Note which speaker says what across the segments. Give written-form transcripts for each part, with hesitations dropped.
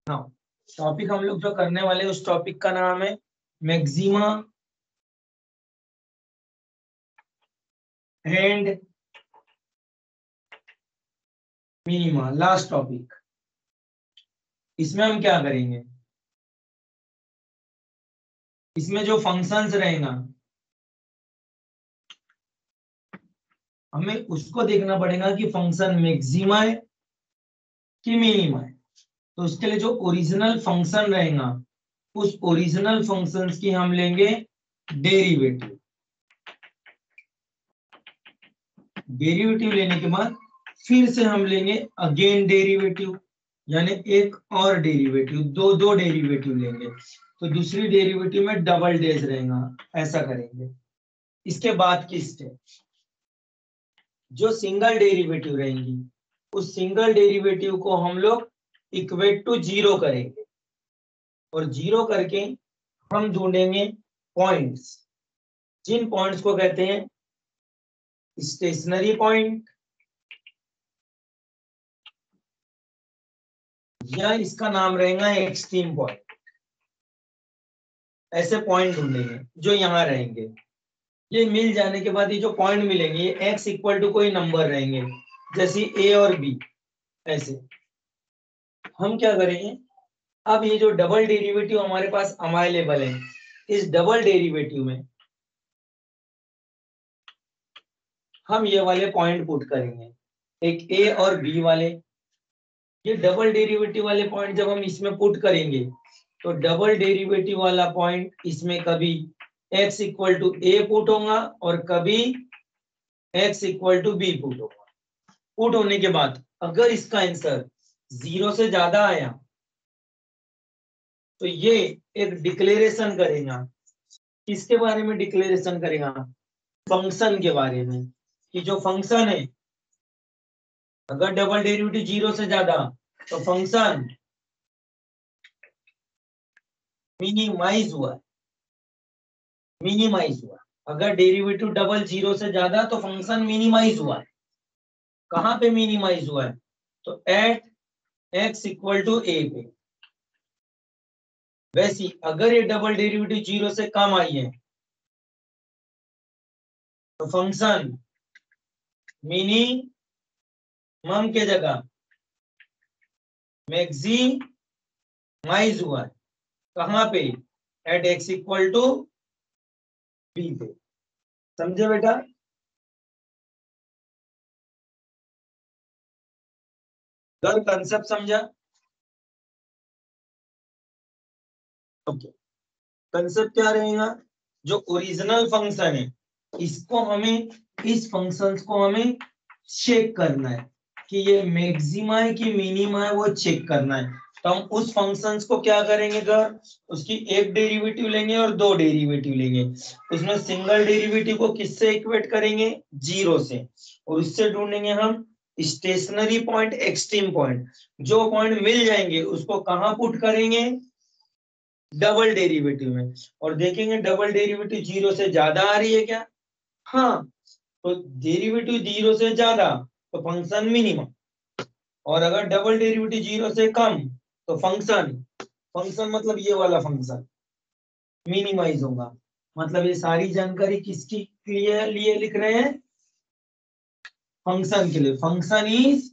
Speaker 1: हाँ, टॉपिक हम लोग जो करने वाले उस टॉपिक का नाम है maxima and minima. Last topic. इसमें हम क्या करेंगे, इसमें जो फंक्शंस रहेगा हमें उसको देखना पड़ेगा कि फंक्शन मैक्सिमा है कि मिनिमा है। तो उसके लिए जो ओरिजिनल फंक्शन रहेगा उस ओरिजिनल फंक्शंस की हम लेंगे डेरिवेटिव। डेरिवेटिव लेने के बाद फिर से हम लेंगे अगेन डेरिवेटिव, यानी एक और डेरिवेटिव, दो डेरिवेटिव लेंगे। तो दूसरी डेरिवेटिव में डबल डेज रहेगा, ऐसा करेंगे। इसके बाद की स्टेप, जो सिंगल डेरिवेटिव रहेंगी उस सिंगल डेरिवेटिव को हम लोग इक्वेट टू जीरो करेंगे और जीरो करके हम ढूंढेंगे पॉइंट्स, जिन पॉइंट्स को कहते हैं स्टेशनरी पॉइंट, या इसका नाम रहेगा एक्सट्रीम पॉइंट। ऐसे पॉइंट ढूंढेंगे जो यहाँ रहेंगे। ये मिल जाने के बाद ये जो पॉइंट मिलेंगे ये x इक्वल टू कोई नंबर रहेंगे, जैसे a और b। ऐसे हम क्या करेंगे, अब ये जो डबल डेरिवेटिव हमारे पास अवेलेबल है, इस डबल डेरिवेटिव में हम ये वाले पॉइंट पुट करेंगे, एक a और b वाले। ये डबल डेरिवेटिव वाले पॉइंट जब हम इसमें पुट करेंगे तो डबल डेरिवेटिव वाला पॉइंट इसमें कभी x equal to a put होगा और कभी x equal to b put होगा। पुट होने के बाद अगर इसका आंसर 0 से ज्यादा आया तो ये एक डिक्लेरेशन करेगा। किसके बारे में डिक्लेरेशन करेगा? फंक्शन के बारे में, कि जो फंक्शन है अगर डबल डेरिवेटिव 0 से ज्यादा तो फंक्शन मिनिमाइज हुआ है, मिनिमाइज हुआ। अगर डेरिवेटिव डबल 0 से ज्यादा तो फंक्शन मिनिमाइज हुआ है। कहां पे मिनिमाइज हुआ है? तो at x equal to a पे। वैसे अगर ये डबल डेरिवेटिव 0 से कम आई है तो फंक्शन मिनिमम के जगह मैक्सिमाइज हुआ है। कहां पे? At x equal to b पे। समझे बेटा? अगर कंसेप्ट समझा? ओके। कंसेप्ट क्या रहेगा? जो ओरिजिनल फंक्शन है इसको हमें, इस फंक्शंस को हमें चेक करना है कि ये मैक्सिमा है कि मिनिमा है, वो चेक करना है। तो हम उस फंक्शंस को क्या करेंगे सर, उसकी एक डेरिवेटिव लेंगे और दो डेरिवेटिव लेंगे। उसमें सिंगल डेरिवेटिव को किससे इक्वेट करेंगे? 0 से। और उससे ढूंढेंगे हम स्टेशनरी पॉइंट, एक्सट्रीम पॉइंट। जो पॉइंट मिल जाएंगे उसको कहां पुट करेंगे? डबल डेरिवेटिव में। और देखेंगे डबल डेरिवेटिव 0 से ज्यादा आ रही है क्या? हाँ, तो डेरिवेटिव 0 से ज्यादा तो फंक्शन मिनिमम, और अगर डबल डेरिवेटिव 0 से कम तो फंक्शन, फंक्शन मतलब ये वाला फंक्शन मिनिमाइज होगा। मतलब ये सारी जानकारी किसकी लिए लिख रहे हैं? फंक्शन के लिए। फंक्शन इज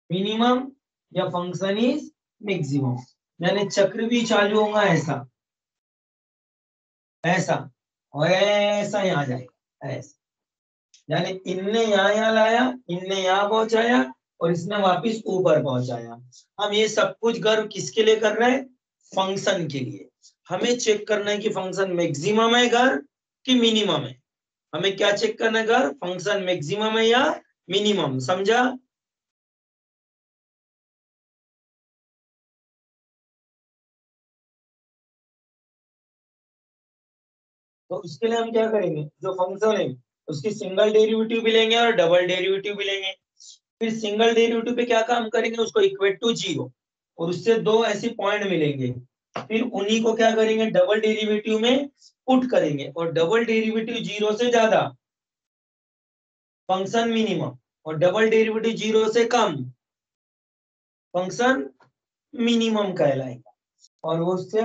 Speaker 1: मिनिमम या फंक्शन इज मैक्सिमम, यानी चक्र भी चालू होगा ऐसा ऐसा और ऐसा यहाँ जाएगा ऐसा। यानी इनने यहाँ लाया, इनने यहाँ पहुंचाया और इसने वापिस ऊपर पहुंचाया। हम ये सब कुछ गर्व किसके लिए कर रहे हैं? फंक्शन के लिए। हमें चेक करना है कि फंक्शन मैक्सिमम है गर्व कि मिनिमम है। हमें क्या चेक करना है गर्व? फंक्शन मैक्सिमम है या मिनिमम। समझा? तो उसके लिए हम क्या करेंगे, जो फंक्शन है उसकी सिंगल डेरिवेटिव भी लेंगे और डबल डेरिवेटिव भी लेंगे। फिर सिंगल डेरिवेटिव पे क्या काम करेंगे? उसको इक्वेट टू 0 और उससे दो ऐसे पॉइंट मिलेंगे। फिर उन्हीं को क्या करेंगे? डबल डेरिवेटिव में पुट करेंगे और डबल डेरिवेटिव 0 से ज्यादा फंक्शन मिनिमम, और डबल डेरिवेटिव 0 से कम फंक्शन मिनिमम कहलाएगा, और वो उससे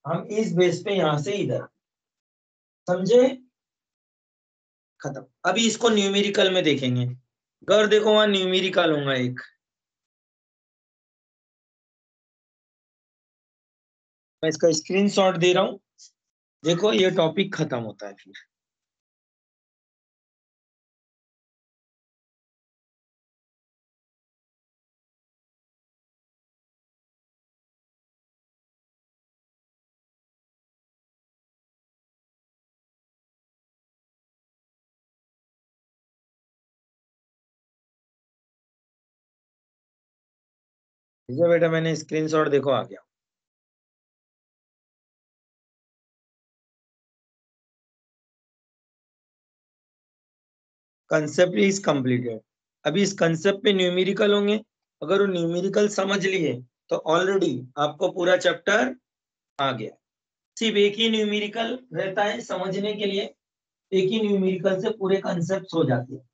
Speaker 1: हम इस बेस पे यहां से इधर, समझे? खत्म। अभी इसको न्यूमेरिकल में देखेंगे। गौर देखो, वहां न्यूमेरिकल होगा एक, मैं इसका स्क्रीनशॉट दे रहा हूं, देखो ये टॉपिक खत्म होता है फिर। ठीक है बेटा, मैंने स्क्रीनशॉट देखो आ गया। Concept is completed. अभी इस कंसेप्ट पे न्यूमेरिकल होंगे, अगर वो न्यूमेरिकल समझ लिए तो ऑलरेडी आपको पूरा चैप्टर आ गया। सिर्फ एक ही न्यूमेरिकल रहता है समझने के लिए, एक ही न्यूमेरिकल से पूरे कंसेप्ट हो जाते हैं।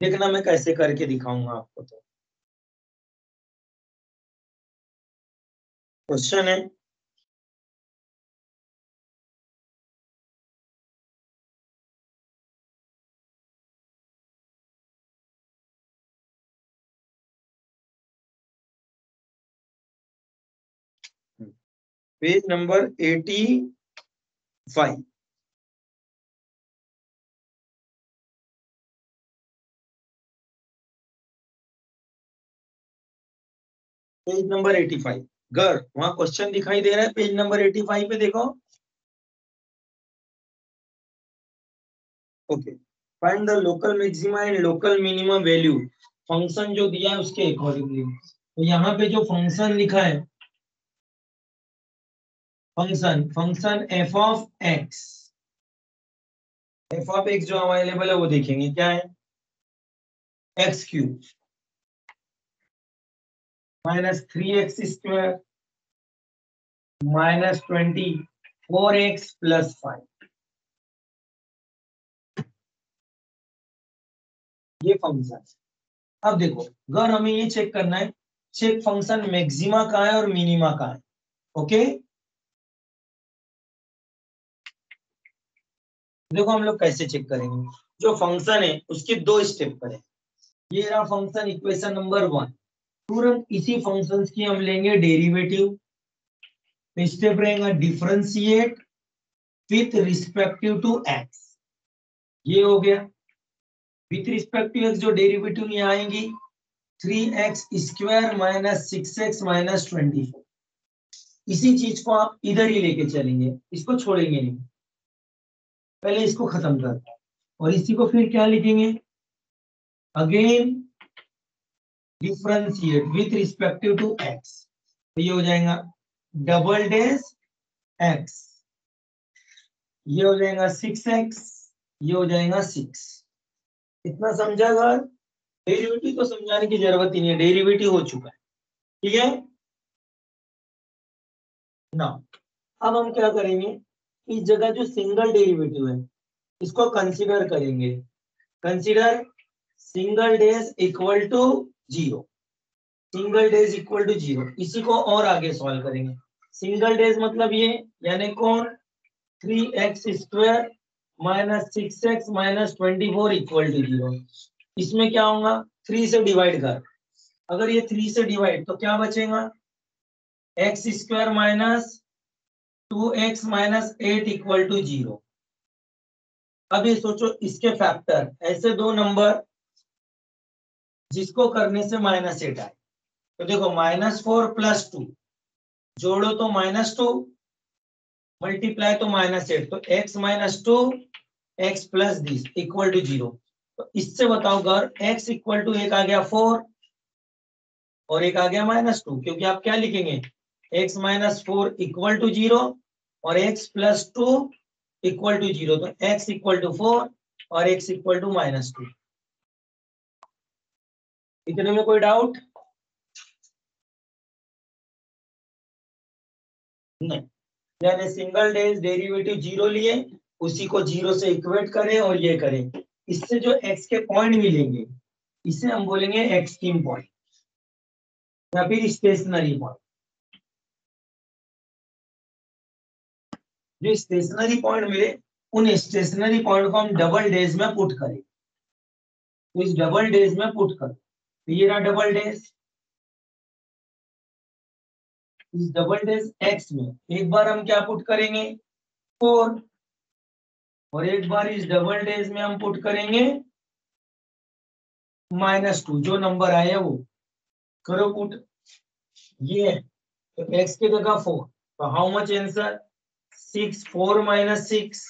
Speaker 1: देखना मैं कैसे करके दिखाऊंगा आपको। तो क्वेश्चन है, पेज नंबर 85। पेज नंबर 85, घर वहां क्वेश्चन दिखाई दे रहा है, पेज नंबर 85 पे देखो। Okay, find the local maxima and local minimum value, function जो दिया है उसके अकॉर्डिंगली। तो यहाँ पे जो फंक्शन लिखा है, फंक्शन एफ ऑफ एक्स जो अवेलेबल है वो देखेंगे क्या है, एक्स क्यूब -3x² -24x + 5, ये फंक्शन। अब देखो, अगर हमें ये चेक करना है, चेक फंक्शन मैक्सिमा का है और मिनिमा का है। ओके, देखो हम लोग कैसे चेक करेंगे। जो फंक्शन है उसके दो स्टेप पर है। ये रहा फंक्शन इक्वेशन नंबर 1, तुरंत इसी फंक्शंस की हम लेंगे डेरिवेटिव। स्टेप रहेगा differentiate with respective to x, ये हो गया। विथ रिस्पेक्टिव एक्स जो डेरिवेटिव में आएंगी, 3x² - 6x - 24। इसी चीज को आप इधर ही लेके चलेंगे, इसको छोड़ेंगे नहीं, पहले इसको खत्म करते हैं और इसी को फिर क्या लिखेंगे, again differentiate with respective to x, तो ये हो जाएगा डबल डेश एक्स, ये हो जाएगा 6x, ये हो जाएगा 6। इतना समझा? डेरिवेटिव तो समझाने की जरूरत ही नहीं है, डेरिवेटिव हो चुका है। ठीक है ना? अब हम क्या करेंगे, इस जगह जो सिंगल डेरिवेटिव है इसको कंसीडर करेंगे। Consider single days equal to 0, single days equal to 0, इसी को और आगे सॉल्व करेंगे। सिंगल डेज मतलब ये, यानी कौन, 3x² - 6x - 24 इक्वल टू 0। इसमें क्या होगा, 3 से डिवाइड कर, अगर ये 3 से डिवाइड तो क्या बचेगा, x² - 2x - 8 इक्वल टू 0। अब ये सोचो इसके फैक्टर, ऐसे दो नंबर जिसको करने से -8 आए। तो देखो -4 + 2 जोड़ो तो -2, मल्टीप्लाई तो -8, तो x - 2 x + this equal to 0। तो इससे बताओ घर, x इक्वल टू एक आ गया 4 और एक आ गया -2, क्योंकि आप क्या लिखेंगे, x - 4 इक्वल टू 0 और x + 2 इक्वल टू 0। तो x इक्वल टू 4 और x इक्वल टू -2। इतने में कोई डाउट नहीं? यानी सिंगल डेज डेरिवेटिव 0 लिए, उसी को 0 से इक्वेट करें और ये करें, इससे जो x के पॉइंट मिलेंगे इसे हम बोलेंगे एक्सट्रीम पॉइंट। या फिर स्टेशनरी पॉइंट। जो स्टेशनरी पॉइंट मिले उन स्टेशनरी पॉइंट को हम डबल डेज में पुट करें। तो इस डबल डेज में पुट कर, तो ये रहा डबल डेज। इस डबल डेज एक्स में एक बार हम क्या पुट करेंगे 4, और एक बार इस डबल डेज में हम पुट करेंगे -2, जो नंबर आया वो करो पुट। ये है तो x की जगह 4, तो हाउ मच आंसर 6, 4 - 6,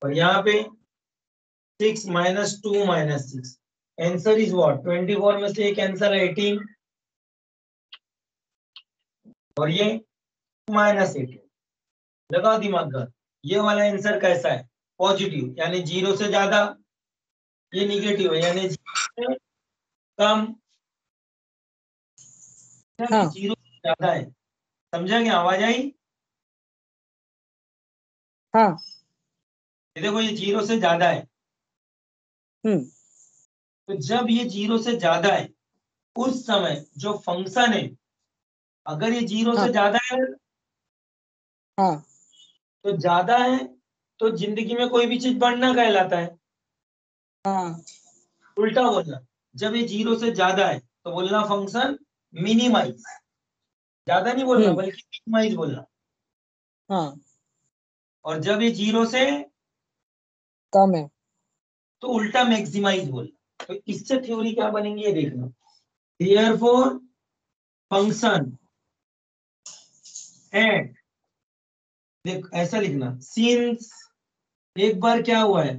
Speaker 1: और यहाँ पे 6 - 2 - 6, आंसर इज व्हाट 24 में से एक आंसर 18, और ये -18। लगाओ दिमाग का, ये वाला आंसर कैसा है पॉजिटिव, यानी 0 से ज्यादा, ये निगेटिव है यानी 0 से कम,
Speaker 2: हाँ
Speaker 1: 0 से ज्यादा है। समझा क्या, आवाज आई?
Speaker 2: हाँ
Speaker 1: ये देखो ये 0 से ज्यादा है, तो जब ये 0 से ज्यादा है उस समय जो फंक्शन है, अगर ये 0
Speaker 2: हाँ
Speaker 1: से ज्यादा है
Speaker 2: हाँ
Speaker 1: तो ज्यादा है, तो जिंदगी में कोई भी चीज बढ़ना कहलाता है।
Speaker 2: हाँ
Speaker 1: उल्टा बोलना, जब ये 0 से ज्यादा है तो बोलना फंक्शन मिनिमाइज, ज्यादा नहीं बोलना बल्कि मिनिमाइज बोलना।
Speaker 2: हाँ
Speaker 1: और जब ये 0 से
Speaker 2: कम है
Speaker 1: तो उल्टा मैक्सिमाइज बोलना। तो इससे थ्योरी क्या बनेंगी ये देखना, देयरफॉर फंक्शन एट, देख ऐसा लिखना, सिंस एक बार क्या हुआ है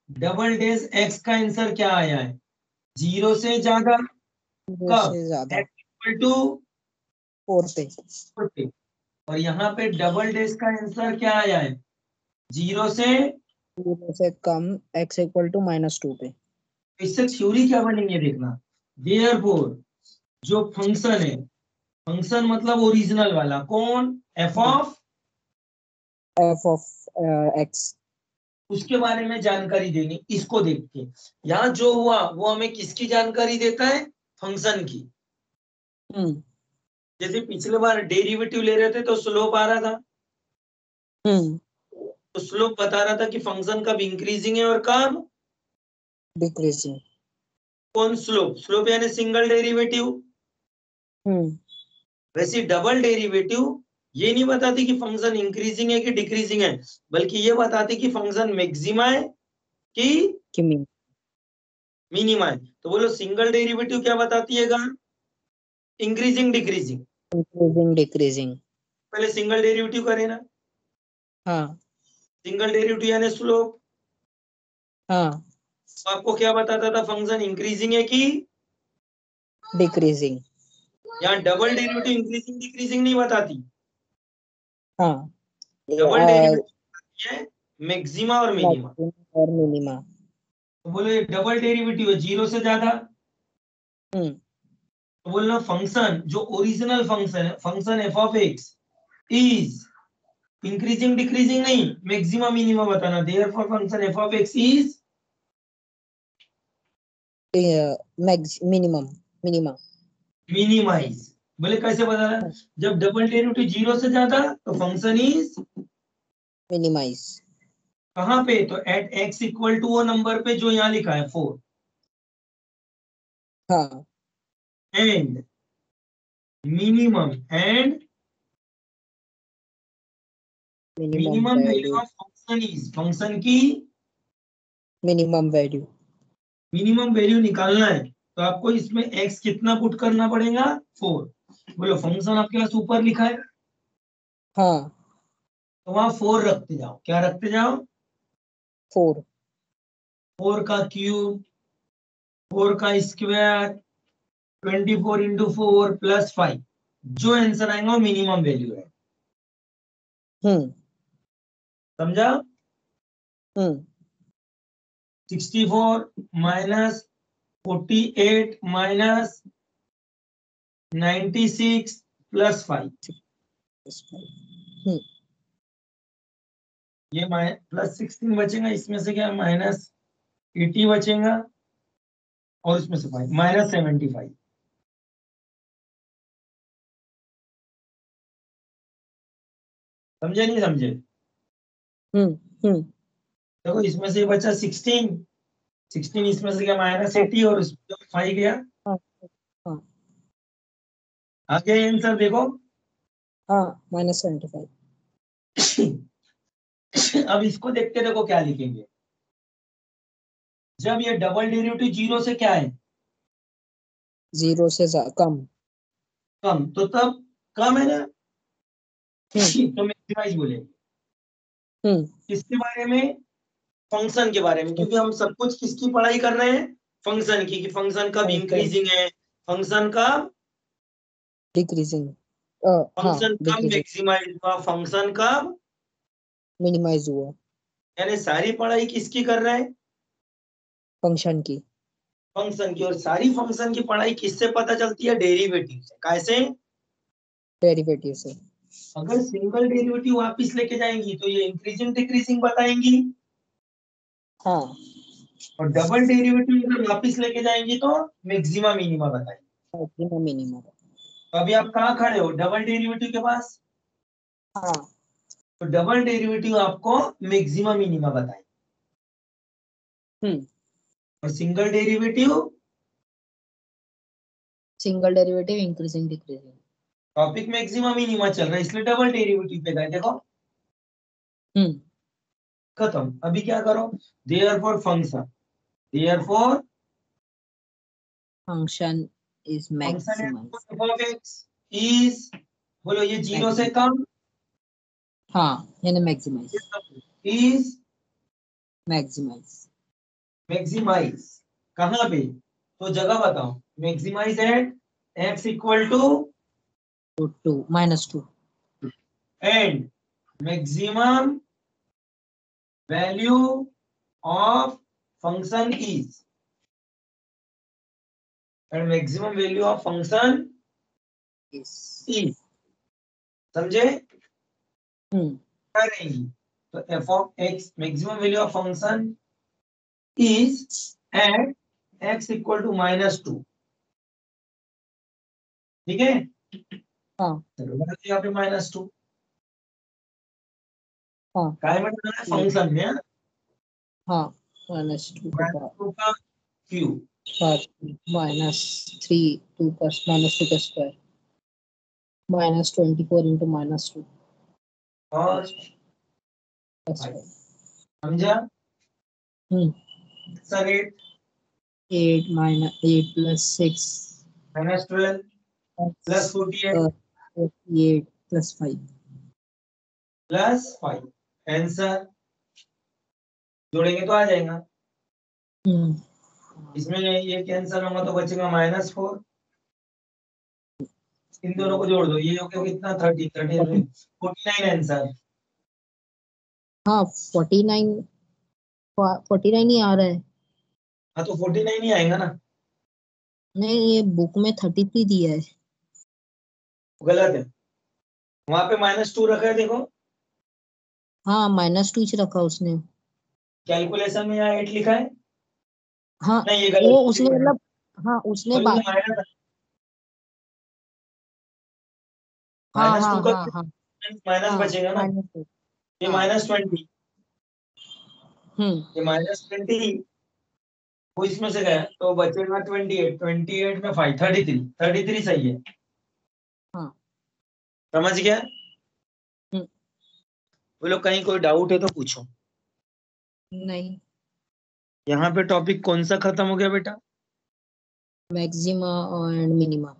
Speaker 1: डबल डेज एक्स का आंसर क्या आया है 0 से ज्यादा,
Speaker 2: दो
Speaker 1: कब
Speaker 2: से ज्यादा
Speaker 1: x इक्वल टू
Speaker 2: 4 पे
Speaker 1: 40, और यहाँ पे डबल डेज का आंसर क्या आया है 0 से।
Speaker 2: 0 से कम x इक्वल टू -2 पे।
Speaker 1: इससे थ्योरी क्या बनेंगे देखना, देयरफॉर जो फंक्शन है, फंक्शन मतलब ओरिजिनल वाला कौन F of,
Speaker 2: f of x।
Speaker 1: उसके बारे में जानकारी देनी। इसको देख के यहाँ जो हुआ वो हमें किसकी जानकारी देता है, फंक्शन की। जैसे पिछले बार डेरिवेटिव ले रहे थे तो स्लोप आ रहा था, तो स्लोप बता रहा था कि फंक्शन कब इंक्रीजिंग है और कब
Speaker 2: डिक्रीजिंग।
Speaker 1: कौन स्लोप, स्लोप यानी सिंगल डेरिवेटिव। वैसे डबल डेरिवेटिव ये नहीं बताती कि फंक्शन इंक्रीजिंग है कि डिक्रीजिंग है, बल्कि ये बताती कि फंक्शन मैक्सिमा है कि मिनिमा है। तो बोलो सिंगल डेरिवेटिव क्या बताती है, इंक्रीजिंग डिक्रीजिंग।
Speaker 2: Increasing decreasing.
Speaker 1: पहले सिंगल डेरिवेटिव करें ना,
Speaker 2: हाँ
Speaker 1: सिंगल डेरिवेटिव यानी स्लोप,
Speaker 2: हाँ
Speaker 1: तो आपको क्या बताता था फंक्शन इंक्रीजिंग है कि
Speaker 2: डिक्रीजिंग।
Speaker 1: यहाँ डबल डेरिवेटिव इंक्रीजिंग डिक्रीजिंग नहीं बताती,
Speaker 2: हाँ
Speaker 1: डबल डेरिवेटिव है मैक्सिमा और मिनिमा।
Speaker 2: मैक्सिमम और मिनिमा।
Speaker 1: तो बोलो ये डबल डेरिवेटिव है 0 से ज्यादा, तो बोलना फंक्शन जो ओरिजिनल फंक्शन है, function f of x is increasing decreasing नहीं, मैक्सिमा मिनिमा बताना। Therefore function f of x is
Speaker 2: minimum minima.
Speaker 1: Minimise. बोले कैसे बताना, जब डबल डेरिवेटिव 0 से ज्यादा तो फंक्शन इज
Speaker 2: मिनिमाइज।
Speaker 1: कहाँ पे, तो एट एक्स इक्वल टू वो नंबर पे जो यहाँ लिखा है 4,
Speaker 2: हाँ
Speaker 1: and minimum and
Speaker 2: minimum
Speaker 1: minimum value
Speaker 2: value.
Speaker 1: Of function is, function की
Speaker 2: मिनिमम वैल्यू।
Speaker 1: मिनिमम वैल्यू निकालना है। तो आपको इसमें x कितना पुट करना पड़ेगा 4। बोलो फंक्शन आपके पास ऊपर लिखा है
Speaker 2: हाँ
Speaker 1: तो वहां 4 रखते जाओ, क्या रखते जाओ
Speaker 2: 4।
Speaker 1: 4 का क्यूब, 4 का स्क्वायर, 24 इंटू 4 प्लस 5, जो आंसर आएगा वो मिनिमम वैल्यू है। समझा, 64 माइनस 48 माइनस 96 प्लस 5, ये प्लस 16 बचेगा, इसमें से क्या -80 बचेगा और इसमें से -75। समझे नहीं समझे?
Speaker 2: हम्म
Speaker 1: देखो इसमें से बचा 16 इसमें से क्या -80 और उसमें 5 गया।
Speaker 2: हाँ हाँ
Speaker 1: आ गया आंसर देखो।
Speaker 2: हाँ -75।
Speaker 1: अब इसको देख के देखो क्या लिखेंगे। जब ये डबल डेरिवेटिव 0 से क्या है
Speaker 2: 0 से कम।
Speaker 1: कम, तो तब कम है ना,
Speaker 2: हम्म
Speaker 1: तो मैक्सिमाइज बोलेंगे।
Speaker 2: हम्म
Speaker 1: किसके बारे में? फंक्शन के बारे में, क्योंकि हम सब कुछ किसकी पढ़ाई कर रहे हैं? फंक्शन की, कि फंक्शन कब
Speaker 2: फंक्शन
Speaker 1: इंक्रीजिंग है, फंक्शन कब,
Speaker 2: डिक्रीजिंग। हाँ
Speaker 1: फंक्शन कब
Speaker 2: डिक्रीजिंग,
Speaker 1: मैक्सिमाइज हुआ, फंक्शन कब,
Speaker 2: मिनिमाइज हुआ।
Speaker 1: यानी सारी पढ़ाई किसकी कर रहे हैं?
Speaker 2: फंक्शन की।
Speaker 1: फंक्शन की। और सारी फंक्शन की पढ़ाई किससे पता चलती है? डेरिवेटिव से। कैसे?
Speaker 2: डेरिवेटिव से।
Speaker 1: अगर सिंगल डेरिवेटिव वापस लेके जाएंगी तो ये इंक्रीजिंग डिक्रीजिंग बताएंगी,
Speaker 2: हाँ
Speaker 1: और डबल डेरिवेटिव अगर वापस लेके जाएंगी तो मैक्सिमा मिनिमा बताएंगी।
Speaker 2: Maximum minimum.
Speaker 1: तो अभी आप कहाँ खड़े हो? डबल डेरिवेटिव के पास।
Speaker 2: हाँ
Speaker 1: तो डबल डेरिवेटिव आपको मैक्सिमा मिनिमा बताएंगे,
Speaker 2: हम्म
Speaker 1: और single derivative
Speaker 2: single derivative increasing decreasing.
Speaker 1: Topic maxima minima चल रहा है, इसलिए डबल डेरिवेटिव पे गए। देखो
Speaker 2: हम्म
Speaker 1: खत्म। अभी क्या करो? Therefore function, therefore
Speaker 2: function is
Speaker 1: function
Speaker 2: maximise.
Speaker 1: f of x is, बोलो ये 0 से कम,
Speaker 2: हाँ यानी मैक्सिमाइज।
Speaker 1: Is
Speaker 2: maximise
Speaker 1: maximise. कहाँ पे? तो जगह बताओ। Maximise at x equal to
Speaker 2: to -2।
Speaker 1: And maximum value of function is, and maximum value of function
Speaker 2: is.
Speaker 1: Is. समझे?
Speaker 2: हम्म
Speaker 1: क्या रहेंगी? तो f of x maximum value of function is at x equal to -2। ठीक है,
Speaker 2: हाँ
Speaker 1: चलो लगा दिया यहाँ पे -2।
Speaker 2: हाँ
Speaker 1: काय मतलब है?
Speaker 2: ये
Speaker 1: फंक्शन में
Speaker 2: हाँ -2 के पास
Speaker 1: -2 का क्यूब,
Speaker 2: -3 2 का -2 का स्क्वायर -24 इंटू -2
Speaker 1: और
Speaker 2: प्लस 5।
Speaker 1: समझा?
Speaker 2: Hmm
Speaker 1: sir 8
Speaker 2: 8 plus 6
Speaker 1: -12 plus 48
Speaker 2: 48 plus 5।
Speaker 1: Plus 5। Answer जोड़ेंगे तो आ जाएगा।
Speaker 2: हम्म
Speaker 1: इसमें ये कैंसिल होगा तो बचेगा -4। इन दोनों को जोड़ दो, ये हो गया कितना? 49 आंसर।
Speaker 2: हाँ 49 ही आ रहा है।
Speaker 1: हाँ तो 49 ही आएगा ना।
Speaker 2: नहीं ये बुक में 33 दिया है।
Speaker 1: गलत है, वहां पे -2 रखा है देखो,
Speaker 2: हाँ -2 ही रखा उसने।
Speaker 1: कैलकुलेशन में यहाँ 8 लिखा है।
Speaker 2: हाँ
Speaker 1: नहीं ये
Speaker 2: वो
Speaker 1: गलत
Speaker 2: उसने
Speaker 1: है,
Speaker 2: मतलब हाँ उसने
Speaker 1: और ये माइनस
Speaker 2: हाँ हाँ
Speaker 1: -2 का
Speaker 2: हाँ हाँ
Speaker 1: माइनस
Speaker 2: हाँ
Speaker 1: बचेगा ना।
Speaker 2: -2।
Speaker 1: ये
Speaker 2: हाँ
Speaker 1: -20,
Speaker 2: हम्म
Speaker 1: ये -20 वो इसमें से गया तो बचेगा 28। 28 में 5 33 सही है।
Speaker 2: हाँ
Speaker 1: समझ गया?
Speaker 2: हम्म
Speaker 1: बोलो कहीं कोई डाउट है तो पूछो।
Speaker 2: नहीं।
Speaker 1: यहाँ पे टॉपिक कौन सा खत्म हो गया बेटा?
Speaker 2: Maxima and minima.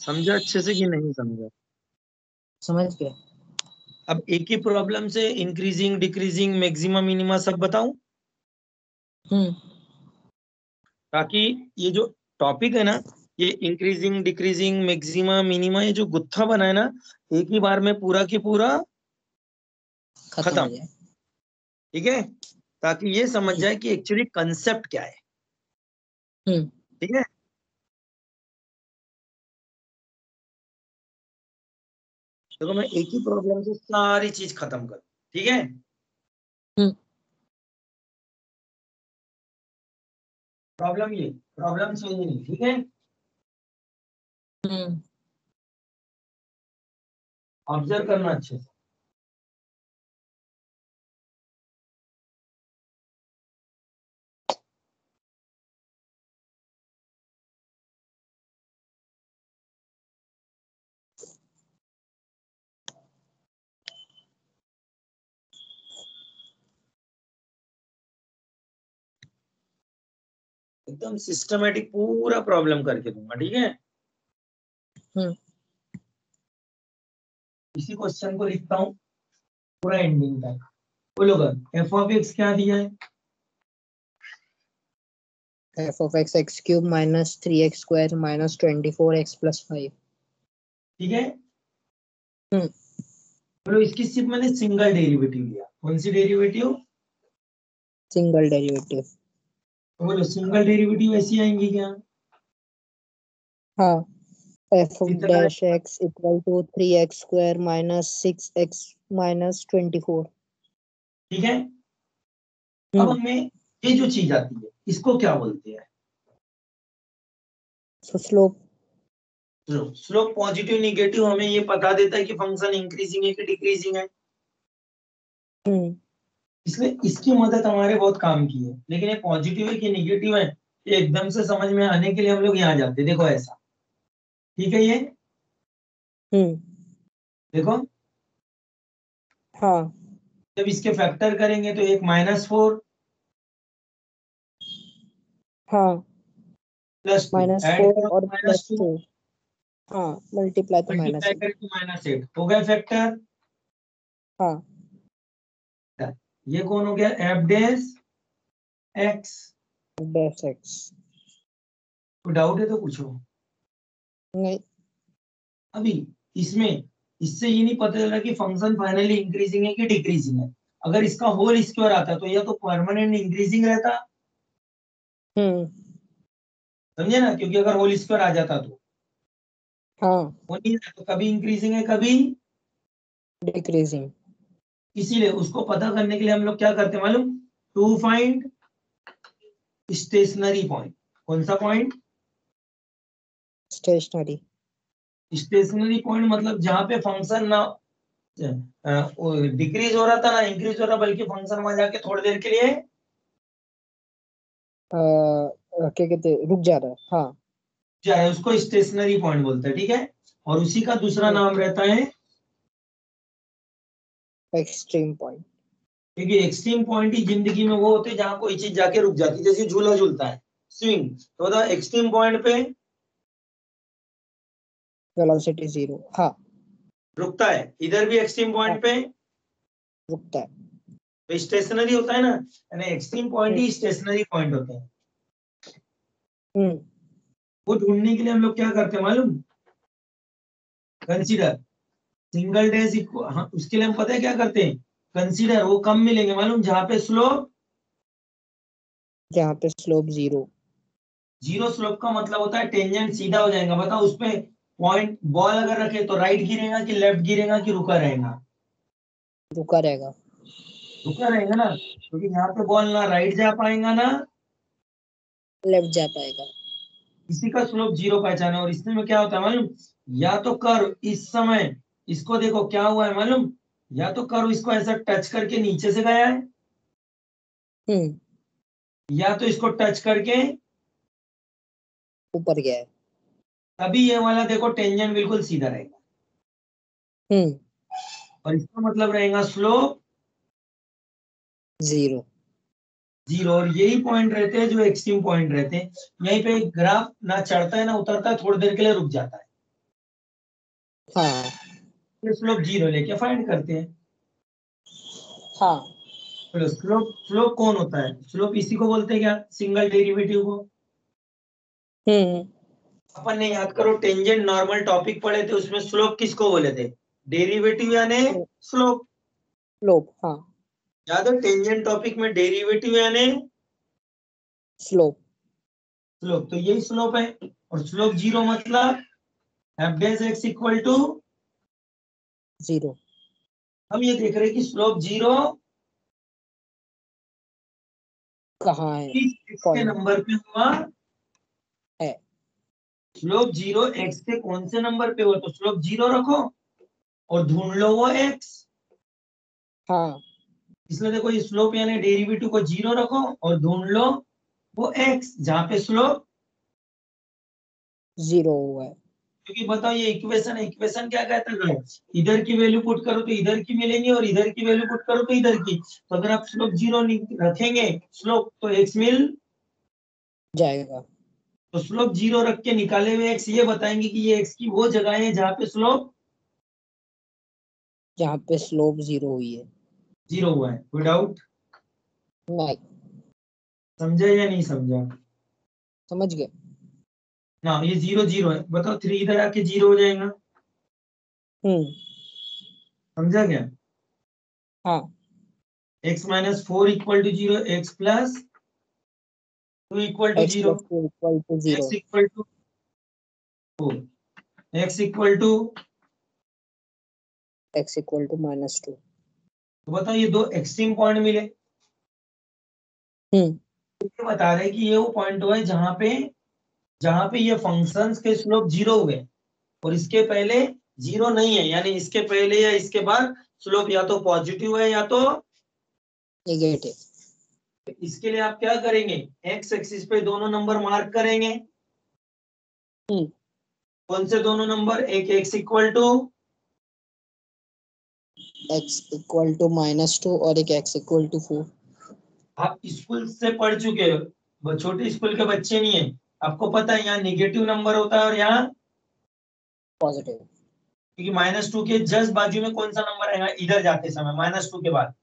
Speaker 1: समझा अच्छे से कि नहीं समझा?
Speaker 2: समझ गया।
Speaker 1: अब एक ही प्रॉब्लम से इंक्रीजिंग डिक्रीजिंग मैक्सिमम मिनिमा सब बताऊं,
Speaker 2: हम्म
Speaker 1: ताकि ये जो टॉपिक है ना, ये इंक्रीजिंग डिक्रीजिंग मैक्सिमा मिनिमा, ये जो गुत्था बना है ना, एक ही बार में पूरा की पूरा
Speaker 2: खत्म
Speaker 1: खत्म।
Speaker 2: हो जाए।
Speaker 1: ठीक है, ताकि ये समझ
Speaker 2: हम्म
Speaker 1: जाए कि एक्चुअली कंसेप्ट क्या है।
Speaker 2: हम्म
Speaker 1: ठीक है, देखो मैं एक ही प्रॉब्लम से सारी चीज खत्म करूं। ठीक है,
Speaker 2: हम्म
Speaker 1: प्रॉब्लम चेंज नहीं। ठीक है,
Speaker 2: हम्म
Speaker 1: ऑब्जर्व करना अच्छे से। एकदम सिस्टमेटिक पूरा प्रॉब्लम करके दूंगा, ठीक है। इसी क्वेश्चन को लिखता हूँ पूरा एंडिंग तक। बोलोगा एफ ऑफ एक्स क्या दिया है?
Speaker 2: f of x cube minus 3x square minus 24x plus 5।
Speaker 1: ठीक है।
Speaker 2: हम्म।
Speaker 1: बोलो इसकी सिर्फ मैंने सिंगल डेरिवेटिव लिया। कौन सी डेरिवेटिव?
Speaker 2: Single derivative.
Speaker 1: तो बोलो सिंगल डेरिवेटिव ऐसी आएंगी क्या?
Speaker 2: हाँ, f of
Speaker 1: कितना है?
Speaker 2: dash x equal to 3x square minus 6x minus 24।
Speaker 1: ठीक है। अब हमें ये जो चीज आती है इसको क्या बोलते हैं?
Speaker 2: स्लोप।
Speaker 1: स्लोप पॉजिटिव निगेटिव हमें ये पता देता है कि फंक्शन इंक्रीजिंग है कि डिक्रीजिंग है। इसलिए इसकी मदद हमारे बहुत काम की है। लेकिन ये पॉजिटिव है कि निगेटिव है ये एकदम से समझ में आने के लिए हम लोग यहाँ जाते हैं। देखो ऐसा, ठीक है। ये देखो,
Speaker 2: हाँ,
Speaker 1: जब इसके फैक्टर करेंगे तो एक -4
Speaker 2: हाँ,
Speaker 1: +2 ऐड
Speaker 2: -4
Speaker 1: करो
Speaker 2: और
Speaker 1: -2
Speaker 2: +2। हाँ, मल्टीप्लाई तो
Speaker 1: मल्टीप्लाई
Speaker 2: -8।
Speaker 1: करें तो -8 हो गया फैक्टर।
Speaker 2: हाँ,
Speaker 1: ये कौन हो गया? F dash x.
Speaker 2: Dash x.
Speaker 1: तो डाउट है तो पूछो।
Speaker 2: नहीं।
Speaker 1: अभी इसमें इससे ये नहीं पता चल रहा कि फंक्शन फाइनली इंक्रीजिंग है कि डिक्रीजिंग है। अगर इसका होल स्क्वायर आता तो यह तो परमानेंट इंक्रीजिंग रहता, समझे ना? क्योंकि अगर होल स्क्वायर आ जाता तो
Speaker 2: हाँ,
Speaker 1: वो नहीं तो कभी इंक्रीजिंग है कभी।
Speaker 2: डिक्रीजिंग।
Speaker 1: इसीलिए उसको पता करने के लिए हम लोग क्या करते हैं मालूम? To find stationary point. कौन सा पॉइंट?
Speaker 2: स्टेशनरी।
Speaker 1: स्टेशनरी पॉइंट मतलब जहां पे फंक्शन ना डिक्रीज हो रहा था ना इंक्रीज हो रहा, बल्कि फंक्शन वहां जाके थोड़ी देर के लिए
Speaker 2: क्या कहते, रुक जा रहा है। हाँ।
Speaker 1: जाए, उसको स्टेशनरी पॉइंट बोलते हैं, ठीक है। और उसी का दूसरा नाम रहता है
Speaker 2: एक्सट्रीम पॉइंट।
Speaker 1: क्योंकि एक्सट्रीम पॉइंट ही जिंदगी में वो होते हैं जहां कोई चीज जाके रुक जाती है, जैसे झूला झूलता है, स्विंग। तो बताओ एक्सट्रीम पॉइंट पे
Speaker 2: वेलोसिटी 0। हाँ।
Speaker 1: रुकता है, इधर भी एक्सट्रीम
Speaker 2: हाँ,
Speaker 1: पॉइंट पे
Speaker 2: रुकता है।
Speaker 1: तो स्टेशनरी होता है ना, यानी एक्सट्रीम पॉइंट ही स्टेशनरी पॉइंट होते हैं। वो ढूंढने के लिए हम लोग क्या करते हैं मालूम? Consider single days equal. हाँ, उसके लिए हम पता है क्या करते हैं? कंसीडर वो कम मिलेंगे मालूम, जहां पे स्लोप
Speaker 2: जहाँ पे स्लोप 0।
Speaker 1: जीरो। स्लोप का मतलब होता है टेंजेंट सीधा हो जाएगा। बताओ उसपे पॉइंट बॉल अगर रखे तो राइट गिरेगा कि लेफ्ट गिरेगा कि रुका रहेगा?
Speaker 2: रुका रहेगा।
Speaker 1: रुका रहेगा ना, क्योंकि यहाँ पे बॉल ना राइट जा पाएगा ना
Speaker 2: लेफ्ट जा पाएगा।
Speaker 1: इसी का स्लोप 0 पहचाना। और इसमें क्या होता है मालूम? या तो कर्व इस समय, इसको देखो क्या हुआ है मालूम? या तो कर्व इसको ऐसा टच करके नीचे से गया है, या तो इसको टच करके
Speaker 2: ऊपर गया है।
Speaker 1: तभी ये वाला देखो टेंजेंट बिल्कुल सीधा रहेगा। और इसका मतलब रहेगा स्लोप
Speaker 2: 0।
Speaker 1: 0। और यही पॉइंट रहते हैं जो एक्सट्रीम पॉइंट रहते हैं। यहीं पे ग्राफ ना चढ़ता है ना उतरता है, थोड़ी देर के लिए रुक जाता है।
Speaker 2: हाँ,
Speaker 1: ये स्लोप 0 लेके फाइंड करते हैं।
Speaker 2: हाँ।
Speaker 1: तो स्लोप स्लोप कौन होता है? स्लोप इसी को बोलते हैं क्या? सिंगल डेरिवेटिव को। अपन ने याद करो टेंजेंट नॉर्मल टॉपिक पढ़े थे, उसमें स्लोप किसको बोले थे? डेरिवेटिव यानी स्लोप।
Speaker 2: स्लोप। हाँ,
Speaker 1: याद है टेंजेंट टॉपिक में डेरिवेटिव यानी
Speaker 2: स्लोप।
Speaker 1: स्लोप। तो यही स्लोप है। और स्लोप 0 मतलब f dash x equal to
Speaker 2: 0।
Speaker 1: हम ये देख रहे हैं कि स्लोप 0
Speaker 2: कहाँ है?
Speaker 1: किस के
Speaker 2: पॉइंट
Speaker 1: नंबर पे हुआ
Speaker 2: है।
Speaker 1: स्लोप 0 एक्स के कौन से नंबर पे हुआ? तो स्लोप 0 रखो और ढूंढ लो वो एक्स।
Speaker 2: हाँ,
Speaker 1: इसलिए देखो ये स्लोप यानी डेरिवेटिव को 0 रखो और ढूंढ लो वो एक्स जहां पे स्लोप।
Speaker 2: 0 हुआ है।
Speaker 1: क्योंकि बताओ ये इक्वेशन है, इक्वेशन क्या कहता है? इधर की वैल्यू पुट करो तो इधर की मिलेंगी और इधर की वैल्यू पुट करो तो इधर की। तो अगर आप स्लोप 0 रखेंगे स्लोप तो एक्स मिल
Speaker 2: जाएगा।
Speaker 1: तो स्लोप 0 रख के निकाले हुए एक्स ये बताएंगे कि ये एक्स की वो जगह है जहाँ पे स्लोप
Speaker 2: जहाँ पे स्लोप 0 हुई है।
Speaker 1: 0 हुआ है। कोई डाउट?
Speaker 2: नहीं।
Speaker 1: समझा या नहीं समझा?
Speaker 2: समझ गए।
Speaker 1: ना ये 0 0 है, बताओ 3 इधर आके 0 हो जाएगा।
Speaker 2: हम्म।
Speaker 1: समझा क्या?
Speaker 2: हाँ।
Speaker 1: x minus 4 equal to 0, x plus 2 equal to
Speaker 2: x
Speaker 1: 0,
Speaker 2: plus 2 equal to 0।
Speaker 1: x equal to 4, x equal to,
Speaker 2: x equal to -2।
Speaker 1: तो बताओ ये दो एक्सट्रीम पॉइंट मिले।
Speaker 2: हम्म।
Speaker 1: ये बता रहे हैं कि ये वो पॉइंट हुआ है जहां पे ये फंक्शंस के स्लोप 0 हुए और इसके पहले 0 नहीं है, यानी इसके पहले या इसके बाद स्लोप या तो पॉजिटिव है या तो।
Speaker 2: नेगेटिव।
Speaker 1: इसके लिए आप क्या करेंगे, एक्स एक्सिस पे दोनों नंबर मार्क करेंगे।
Speaker 2: हम्म।
Speaker 1: कौन से दोनों नंबर? एक x equal to,
Speaker 2: x equal to -2 और एक x इक्वल टू 4।
Speaker 1: आप स्कूल से पढ़ चुके हो, वो छोटे स्कूल के बच्चे नहीं है, आपको पता है यहाँ निगेटिव नंबर होता है और यहाँ,
Speaker 2: पॉजिटिव।
Speaker 1: क्योंकि -2 के जस्ट बाजू में कौन सा नंबर आएगा इधर जाते समय -2 के बाद?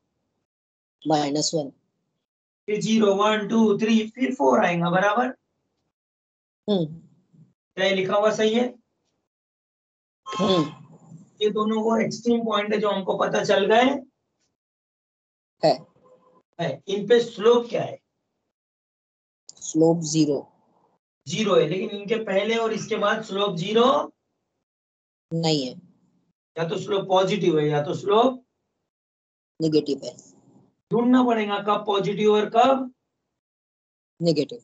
Speaker 2: -1।
Speaker 1: फिर 0 1 2 3 फिर 4 आएगा, बराबर?
Speaker 2: हम्म।
Speaker 1: क्या ये लिखा हुआ सही है?
Speaker 2: हम्म।
Speaker 1: ये दोनों वो एक्सट्रीम पॉइंट है जो हमको पता चल गए
Speaker 2: है।
Speaker 1: है। इन पे स्लोप क्या है?
Speaker 2: स्लोप 0
Speaker 1: 0 है, लेकिन इनके पहले और इसके बाद स्लोप 0
Speaker 2: नहीं है।
Speaker 1: या तो स्लोप पॉजिटिव है या तो स्लोप,
Speaker 2: नेगेटिव है।
Speaker 1: ढूंढना पड़ेगा कब पॉजिटिव और कब।
Speaker 2: नेगेटिव।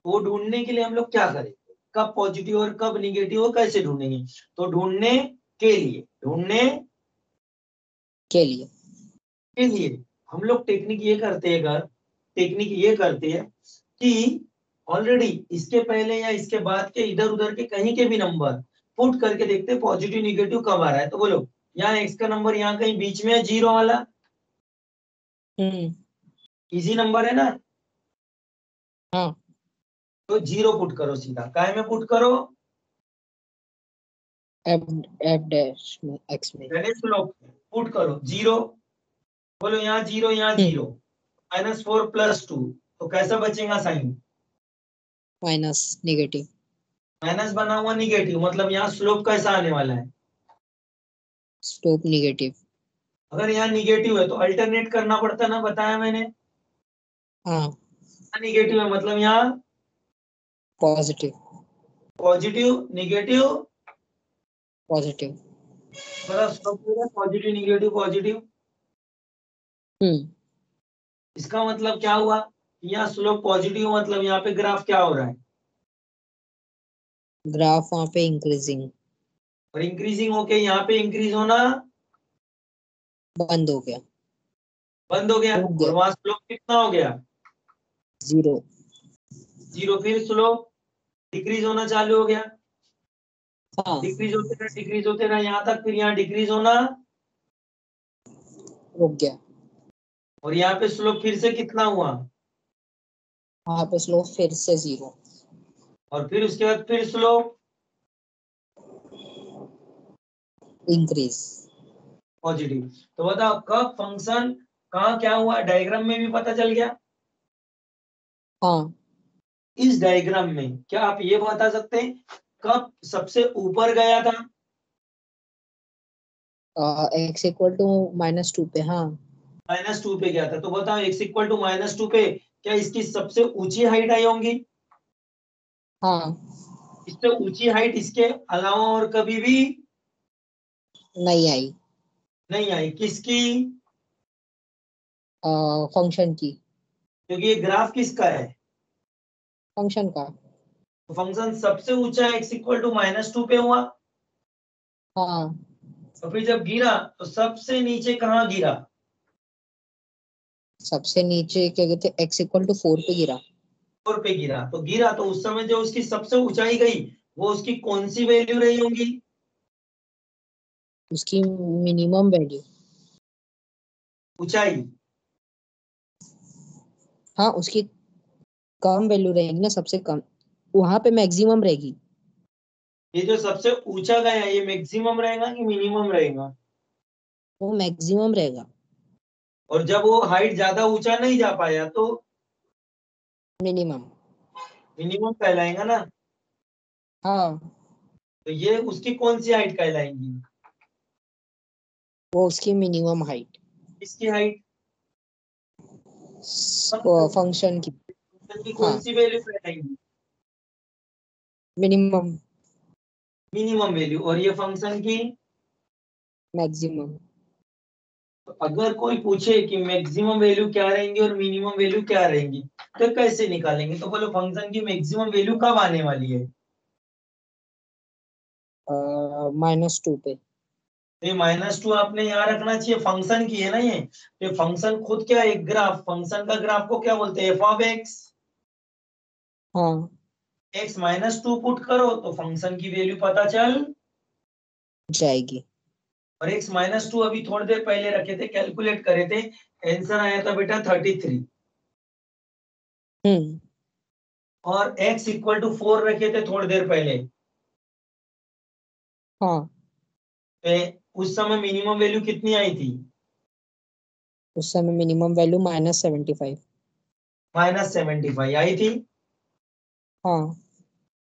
Speaker 1: वो ढूंढने के लिए हम लोग क्या करें, कब पॉजिटिव और कब निगेटिव हो कैसे ढूंढेंगे? तो ढूंढने के लिए हम लोग टेक्निक ये करते हैं कि ऑलरेडी इसके पहले या इसके बाद के इधर उधर के कहीं के भी नंबर पुट करके देखते हैं पॉजिटिव निगेटिव कब आ रहा है। तो बोलो यहाँ एक्स का नंबर यहाँ कहीं बीच में है 0 वाला,
Speaker 2: हम्म।
Speaker 1: इजी नंबर है ना?
Speaker 2: हाँ।
Speaker 1: तो 0 पुट करो, सीधा काय में पुट करो,
Speaker 2: f f डैश में x में।
Speaker 1: पहले स्लोप पुट करो 0। बोलो यहाँ 0 यहाँ
Speaker 2: हम्म।
Speaker 1: 0, -4 +2, तो कैसा बचेगा साइन?
Speaker 2: Minus negative.
Speaker 1: माइनस बना हुआ निगेटिव, मतलब यहाँ स्लोप कैसा आने वाला है?
Speaker 2: Slope negative.
Speaker 1: अगर यहाँ निगेटिव है तो अल्टरनेट करना पड़ता ना, बताया मैंने।
Speaker 2: हाँ।
Speaker 1: निगेटिव है मतलब यहाँ
Speaker 2: पॉजिटिव।
Speaker 1: Positive negative,
Speaker 2: positive.
Speaker 1: मतलब स्लोप पॉजिटिव निगेटिव पॉजिटिव।
Speaker 2: हम्म।
Speaker 1: इसका मतलब क्या हुआ, यहाँ स्लोप पॉजिटिव, मतलब यहाँ पे ग्राफ क्या हो रहा है?
Speaker 2: ग्राफ वहां पे इंक्रीजिंग।
Speaker 1: और इंक्रीजिंग होके यहाँ पे इंक्रीज होना
Speaker 2: बंद हो गया।
Speaker 1: बंद हो गया,
Speaker 2: रुक
Speaker 1: और
Speaker 2: गया।
Speaker 1: वहां स्लोप कितना हो गया?
Speaker 2: 0।
Speaker 1: 0। फिर स्लोप डिक्रीज होना चालू हो गया,
Speaker 2: हाँ।
Speaker 1: डिक्रीज होते रहा यहाँ तक, फिर यहाँ डिक्रीज होना,
Speaker 2: रुक गया।
Speaker 1: और यहाँ पे स्लोप फिर से कितना हुआ,
Speaker 2: वहां पे स्लोप फिर से 0।
Speaker 1: और फिर उसके बाद फिर स्लोप
Speaker 2: इंक्रीज।
Speaker 1: पॉजिटिव। तो बताओ कब फंक्शन कहाँ क्या हुआ, डायग्राम में भी पता चल गया।
Speaker 2: हाँ।
Speaker 1: इस डायग्राम में क्या आप ये बता सकते हैं कब सबसे ऊपर गया था?
Speaker 2: x इक्वल टू -2 पे। हाँ।
Speaker 1: -2 पे गया था, तो बताओ x इक्वल टू -2 पे क्या इसकी सबसे ऊंची हाइट आई होंगी?
Speaker 2: हाँ।
Speaker 1: इससे ऊंची हाइट इसके अलावा और कभी भी
Speaker 2: नहीं आई।
Speaker 1: नहीं आई, किसकी?
Speaker 2: फंक्शन की।
Speaker 1: क्योंकि ये ग्राफ किसका है?
Speaker 2: फंक्शन का।
Speaker 1: तो फंक्शन सबसे ऊंचा x इक्वल टू -2 पे हुआ,
Speaker 2: हाँ।
Speaker 1: और फिर जब गिरा तो सबसे नीचे कहाँ गिरा?
Speaker 2: सबसे नीचे क्या कहते, x इक्वल टू 4 पे गिरा।
Speaker 1: 4 पे गिरा, तो गिरा तो उस समय जो उसकी सबसे ऊंचाई गई वो उसकी कौन सी वैल्यू रही होगी?
Speaker 2: उसकी मिनिमम वैल्यू।
Speaker 1: ऊंचाई।
Speaker 2: हाँ उसकी कम वैल्यू रहेगी ना, सबसे कम, वहां पे मैक्सिमम रहेगी।
Speaker 1: ये जो सबसे ऊंचा गया ये मैक्सिमम रहेगा कि मिनिमम रहेगा?
Speaker 2: वो मैक्सिमम रहेगा।
Speaker 1: और जब वो हाइट ज्यादा ऊंचा नहीं जा पाया तो
Speaker 2: मिनिमम।
Speaker 1: मिनिमम कहलाएगा ना।
Speaker 2: हाँ,
Speaker 1: तो ये उसकी कौन सी हाइट कहलाएंगी?
Speaker 2: वो उसकी मिनिमम हाइट,
Speaker 1: इसकी हाइट
Speaker 2: फंक्शन की।
Speaker 1: फंक्शन की कौन
Speaker 2: हाँ,
Speaker 1: सी वैल्यू कहलाएंगी?
Speaker 2: Minimum,
Speaker 1: minimum value. और ये फंक्शन की?
Speaker 2: मैक्सिमम।
Speaker 1: तो अगर कोई पूछे कि मैक्सिमम वैल्यू क्या रहेंगी और मिनिमम वैल्यू क्या रहेंगी तो कैसे निकालेंगे? तो बोलो फंक्शन की मैक्सिमम वैल्यू कब आने वाली है?
Speaker 2: -2 पे।
Speaker 1: ये -2 आपने यहाँ रखना चाहिए, फंक्शन की है ना ये। तो फंक्शन खुद क्या है? एक ग्राफ। फंक्शन का ग्राफ को क्या बोलते हैं? F of x.
Speaker 2: हाँ,
Speaker 1: एक्स -2 पुट करो तो फंक्शन की वैल्यू पता चल।
Speaker 2: जाएगी।
Speaker 1: और x-2 अभी थोड़ी देर पहले रखे थे, कैलकुलेट करे थे, आंसर आया था बेटा 33।
Speaker 2: हम्म।
Speaker 1: और x = 4 रखे थे थोड़ी देर पहले।
Speaker 2: हाँ,
Speaker 1: उस समय मिनिमम वैल्यू कितनी आई थी?
Speaker 2: उस समय मिनिमम वैल्यू -75।
Speaker 1: -75 आई थी।
Speaker 2: हाँ।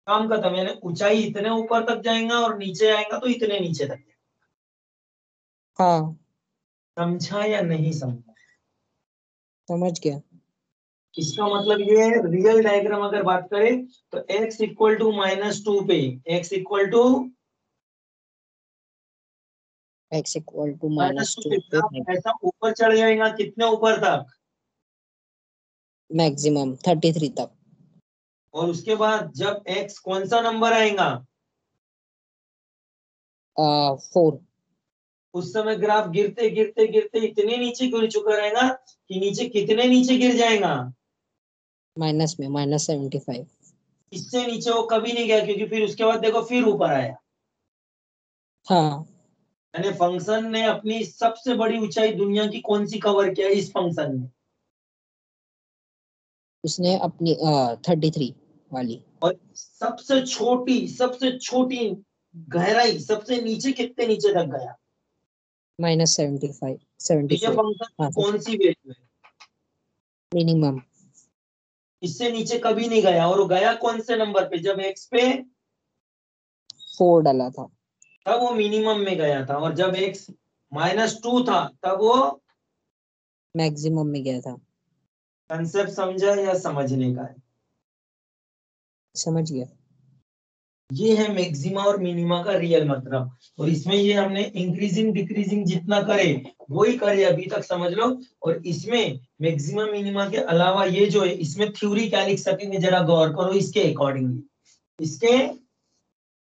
Speaker 1: काम खत्म, यानी ऊंचाई इतने ऊपर तक जाएगा और नीचे आएगा तो इतने नीचे तक।
Speaker 2: हाँ,
Speaker 1: समझा या नहीं समझा?
Speaker 2: समझ गया।
Speaker 1: इसका मतलब ये है, रियल डायग्राम अगर बात करें तो x = -2 पे x =
Speaker 2: x =
Speaker 1: -2
Speaker 2: -2
Speaker 1: पे
Speaker 2: पे
Speaker 1: ग्राफ ऐसा ऊपर चढ़ जाएगा कितने ऊपर तक?
Speaker 2: मैक्सिमम 33 तक।
Speaker 1: और उसके बाद जब x कौन सा नंबर आएगा
Speaker 2: 4।
Speaker 1: उस समय ग्राफ गिरते गिरते गिरते इतने नीचे गिर चुका रहेगा कि नीचे कितने नीचे गिर जाएगा?
Speaker 2: माइनस में -75।
Speaker 1: इससे नीचे वो कभी नहीं गया, क्योंकि फिर उसके बाद देखो फिर ऊपर आया।
Speaker 2: हाँ,
Speaker 1: यानी फंक्शन ने अपनी सबसे बड़ी ऊंचाई दुनिया की कौन सी कवर किया इस फंक्शन ने?
Speaker 2: उसने अपनी 33 वाली।
Speaker 1: और सबसे छोटी गहराई सबसे नीचे कितने नीचे तक गया?
Speaker 2: -75,
Speaker 1: तो ये
Speaker 2: 74।
Speaker 1: फंक्शन की
Speaker 2: हाँ,
Speaker 1: कौन सी वैल्यू है?
Speaker 2: मिनिमम।
Speaker 1: इससे नीचे कभी नहीं गया। और वो गया कौन से नंबर पे? जब एक्स पे
Speaker 2: 4 डाला था।
Speaker 1: तब वो मिनिमम में गया था, और जब एक्स -2 था तब वो।
Speaker 2: मैक्सिमम में गया था।
Speaker 1: कंसेप्ट समझा या समझने का है?
Speaker 2: समझ गया।
Speaker 1: ये है मैक्सिमा और मिनिमा का रियल मतलब। और इसमें ये हमने इंक्रीजिंग डिक्रीजिंग जितना करे वही करे अभी तक, समझ लो। और इसमें मैक्सिमम मिनिमा के अलावा ये जो है इसमें थ्योरी क्या लिख सकेंगे जरा गौर करो इसके अकॉर्डिंगली। इसके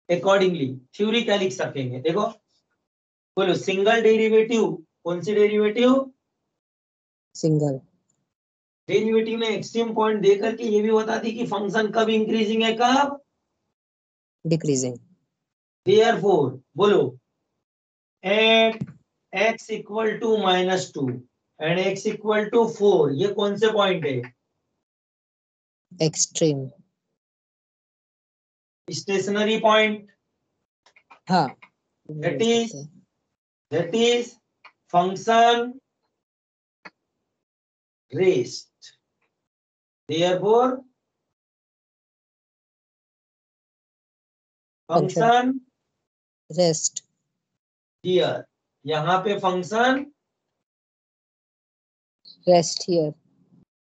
Speaker 1: अकॉर्डिंगली थ्योरी क्या लिख सकेंगे देखो। बोलो सिंगल डेरिवेटिव। कौन सी डेरिवेटिव?
Speaker 2: सिंगल।
Speaker 1: डेरिवेटिव में एक्सट्रीम पॉइंट दे करके ये भी बता दी कि फंक्शन कब इंक्रीजिंग है कब
Speaker 2: डिक्रीजिंग।
Speaker 1: देयरफॉर बोलो एट x = -2 एंड x = 4, ये कौन से पॉइंट है?
Speaker 2: एक्सट्रीम।
Speaker 1: Stationary point.
Speaker 2: हाँ,
Speaker 1: दैट
Speaker 2: बोल
Speaker 1: इज
Speaker 2: सकते हैं।
Speaker 1: That is function rest. Therefore
Speaker 2: function
Speaker 1: function
Speaker 2: rest.
Speaker 1: Here. यहाँ पे फंक्शन
Speaker 2: रेस्ट हियर।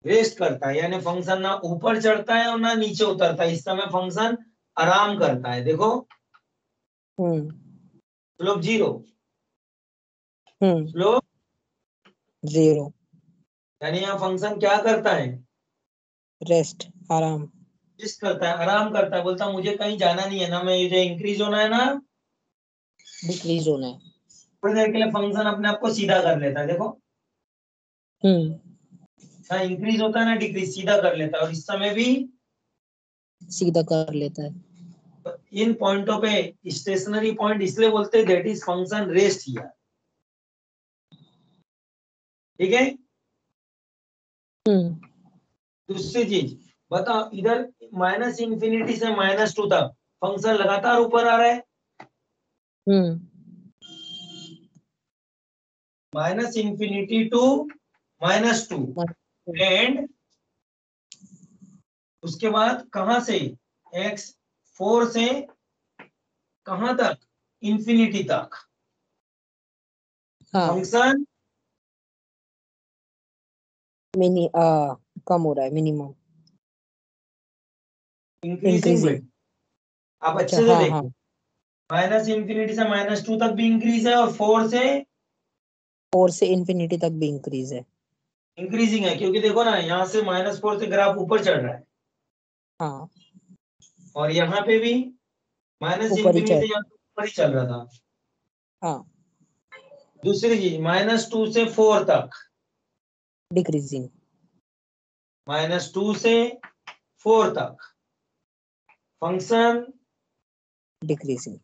Speaker 1: रेस्ट करता है, यानी फंक्शन ना ऊपर चढ़ता है और ना नीचे उतरता है। इस समय फंक्शन आराम करता है। देखो
Speaker 2: हम्म।
Speaker 1: स्लोप 0।
Speaker 2: हम्म।
Speaker 1: स्लोप
Speaker 2: 0।
Speaker 1: यानी यहाँ फंक्शन क्या करता है?
Speaker 2: रेस्ट, आराम।
Speaker 1: रेस्ट करता है, आराम करता है। बोलता मुझे कहीं जाना नहीं है ना, मैं ये जो इंक्रीज होना है ना
Speaker 2: डिक्रीज होना है।
Speaker 1: थोड़ी देर के लिए फंक्शन अपने आप को सीधा कर लेता है। देखो
Speaker 2: हम्म।
Speaker 1: ना इंक्रीज होता है ना डिक्रीज, सीधा कर लेता है। और इस समय भी
Speaker 2: सीधा कर लेता है।
Speaker 1: इन पॉइंटों पे स्टेशनरी पॉइंट इसलिए बोलते हैं that is function rest here. ठीक है।
Speaker 2: हम्म।
Speaker 1: दूसरी चीज बताओ इधर माइनस इंफिनिटी से -2 तक फंक्शन लगातार ऊपर आ रहा है, माइनस इंफिनिटी टू -2 एंड उसके बाद कहां से x4 से कहां तक, इंफिनिटी तक।
Speaker 2: हाँ
Speaker 1: फंक्शन
Speaker 2: कम हो रहा है, मिनिमम
Speaker 1: इंक्रीजिंग
Speaker 2: इंक्रीजिंग।
Speaker 1: में, आप
Speaker 2: अच्छा,
Speaker 1: अच्छे से
Speaker 2: हाँ हाँ,
Speaker 1: देखो, माइनस इंफिनिटी से -2 तक भी इंक्रीज है और 4 से
Speaker 2: 4 से इंफिनिटी तक भी इंक्रीज है।
Speaker 1: इंक्रीजिंग है, क्योंकि देखो ना यहाँ से -4 से ग्राफ ऊपर चढ़ रहा है
Speaker 2: हाँ,
Speaker 1: और यहाँ पे भी माइनस
Speaker 2: ऊपर ही
Speaker 1: इंफिनिटी
Speaker 2: चल।
Speaker 1: से यहाँ पे ऊपर ही चल रहा था।
Speaker 2: हाँ,
Speaker 1: दूसरी चीज -2 से 4 तक,
Speaker 2: डिक्रीजिंग।
Speaker 1: -2 से 4 तक फंक्शन,
Speaker 2: डिक्रीजिंग।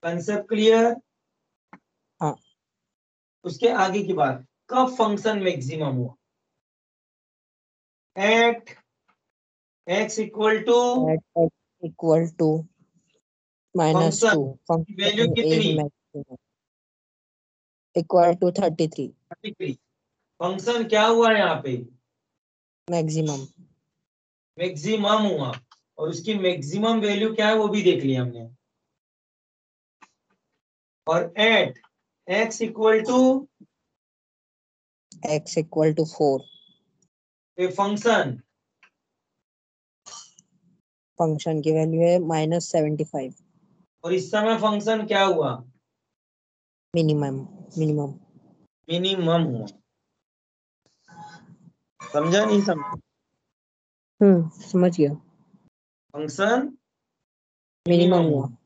Speaker 1: Concept clear.
Speaker 2: हाँ,
Speaker 1: उसके आगे की बात, कब फंक्शन मैक्सिमम हुआ, at x equal to
Speaker 2: at equal to -2,
Speaker 1: function की वैल्यू
Speaker 2: फंक्शन इज
Speaker 1: कितनी,
Speaker 2: मैक्सिमम इक्वल टू 33,
Speaker 1: 33। फंक्शन क्या हुआ यहाँ पे,
Speaker 2: मैक्सिमम।
Speaker 1: मैक्सिमम हुआ, और उसकी मैक्सिमम वैल्यू क्या है वो भी देख लिया हमने। और at x equal to
Speaker 2: x equal to 4,
Speaker 1: a function,
Speaker 2: function की वैल्यू है -75,
Speaker 1: और इस समय फंक्शन क्या हुआ,
Speaker 2: मिनिमम। मिनिमम।
Speaker 1: मिनिमम हुआ। समझा नहीं समझा,
Speaker 2: समझ गया।
Speaker 1: फंक्शन
Speaker 2: मिनिमम
Speaker 1: मिनिमम
Speaker 2: हुआ।
Speaker 1: हुआ।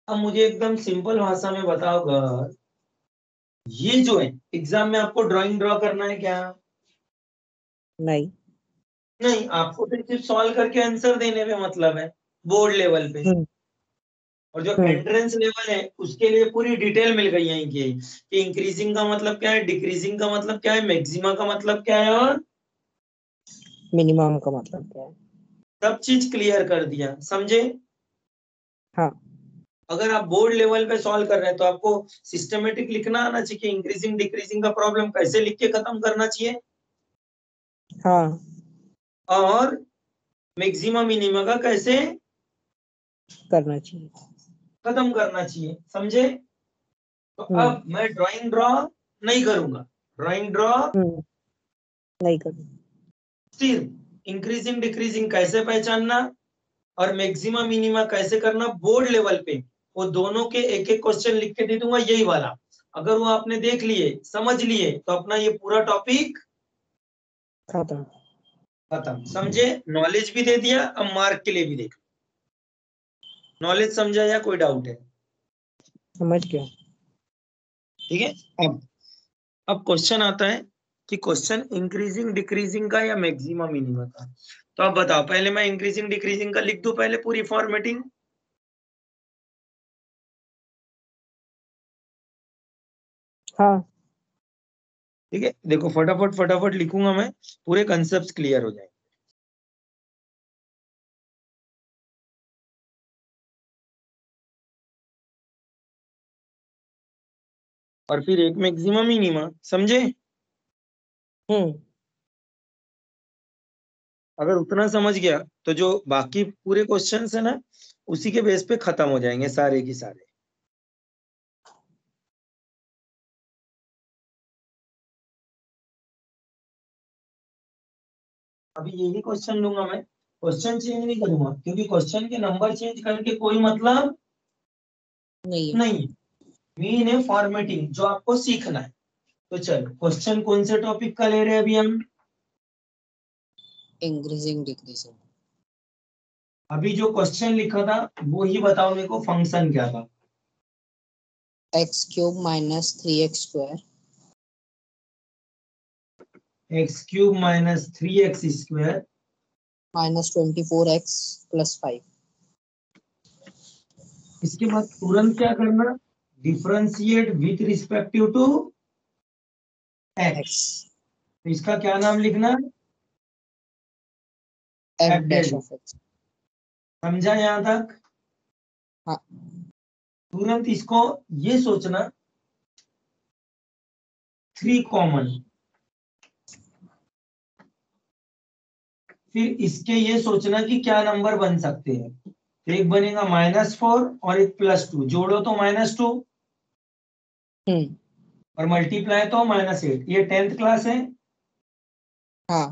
Speaker 1: अब मुझे एकदम सिंपल भाषा में बताओ घर, ये जो है एग्जाम में आपको ड्राइंग ड्रॉ करना है क्या,
Speaker 2: नहीं।
Speaker 1: नहीं, आपको तो सिर्फ सॉल्व करके आंसर देने में मतलब है बोर्ड लेवल पे।
Speaker 2: हम्म
Speaker 1: और जो
Speaker 2: हम्म
Speaker 1: एंट्रेंस लेवल है उसके लिए पूरी डिटेल मिल गई है इनकी, कि इंक्रीजिंग का मतलब क्या है, डिक्रीजिंग का मतलब क्या है, मैक्सिमा का मतलब क्या है, और
Speaker 2: मिनिमम का मतलब क्या है?
Speaker 1: सब चीज क्लियर कर दिया, समझे।
Speaker 2: हाँ
Speaker 1: अगर आप बोर्ड लेवल पे सॉल्व कर रहे हैं तो आपको सिस्टमेटिक लिखना आना चाहिए कि इंक्रीजिंग डिक्रीजिंग का प्रॉब्लम कैसे लिख के खत्म करना चाहिए,
Speaker 2: हाँ,
Speaker 1: और मैक्सिमा मिनिमा का कैसे
Speaker 2: करना चाहिए।
Speaker 1: खत्म करना चाहिए, समझे। तो
Speaker 2: हम्म
Speaker 1: अब मैं ड्राइंग ड्रॉ नहीं करूंगा, ड्राइंग ड्रॉ
Speaker 2: हम्म नहीं करना।
Speaker 1: सिर्फ इंक्रीजिंग डिक्रीजिंग कैसे पहचानना और मैक्सिमा मिनिमा कैसे करना बोर्ड लेवल पे, वो दोनों के एक एक क्वेश्चन लिख के दे दूंगा, यही वाला। अगर वो आपने देख लिए समझ लिए तो अपना ये पूरा टॉपिक
Speaker 2: खत्म।
Speaker 1: खत्म, समझे। नॉलेज भी दे दिया, अब मार्क के लिए भी देख, नॉलेज समझा या कोई डाउट है,
Speaker 2: समझ गया।
Speaker 1: ठीक है। अब क्वेश्चन आता है कि क्वेश्चन इंक्रीजिंग डिक्रीजिंग का या मैक्सिमा मिनिमा का। तो आप बताओ, पहले मैं इंक्रीजिंग डिक्रीजिंग का लिख दूं पहले पूरी फॉर्मेटिंग,
Speaker 2: हाँ,
Speaker 1: ठीक है। देखो फटाफट फटाफट लिखूंगा मैं, पूरे कंसेप्ट क्लियर हो जाएंगे। और फिर एक मैक्सिमा मिनिमा, समझे।
Speaker 2: हम्म
Speaker 1: अगर उतना समझ गया तो जो बाकी पूरे क्वेश्चंस है ना उसी के बेस पे खत्म हो जाएंगे सारे की सारे। अभी यही क्वेश्चन लूंगा मैं, क्वेश्चन चेंज नहीं करूंगा, क्योंकि क्वेश्चन के नंबर चेंज करके कोई मतलब
Speaker 2: नहीं है।
Speaker 1: नहीं, मेन है फॉर्मेटिंग जो आपको सीखना है। तो चलो क्वेश्चन कौन से टॉपिक का ले रहे हैं अभी हम,
Speaker 2: इंक्रीजिंग डिक्रीजिंग।
Speaker 1: अभी जो क्वेश्चन लिखा था वो ही बताओ मेरे को, फंक्शन क्या था,
Speaker 2: x³ minus 3x²
Speaker 1: x³ minus 3x²
Speaker 2: -24x + 5।
Speaker 1: इसके बाद तुरंत क्या करना, differentiate with respective to x।
Speaker 2: x
Speaker 1: तो इसका क्या नाम लिखना,
Speaker 2: f dash of x.
Speaker 1: समझा यहां तक?
Speaker 2: हाँ.
Speaker 1: तुरंत इसको ये सोचना 3 कॉमन, फिर इसके ये सोचना कि क्या नंबर बन सकते हैं। तो एक बनेगा -4 और एक +2, जोड़ो तो -2 और मल्टीप्लाई तो -8। ये 10th क्लास है।
Speaker 2: हाँ.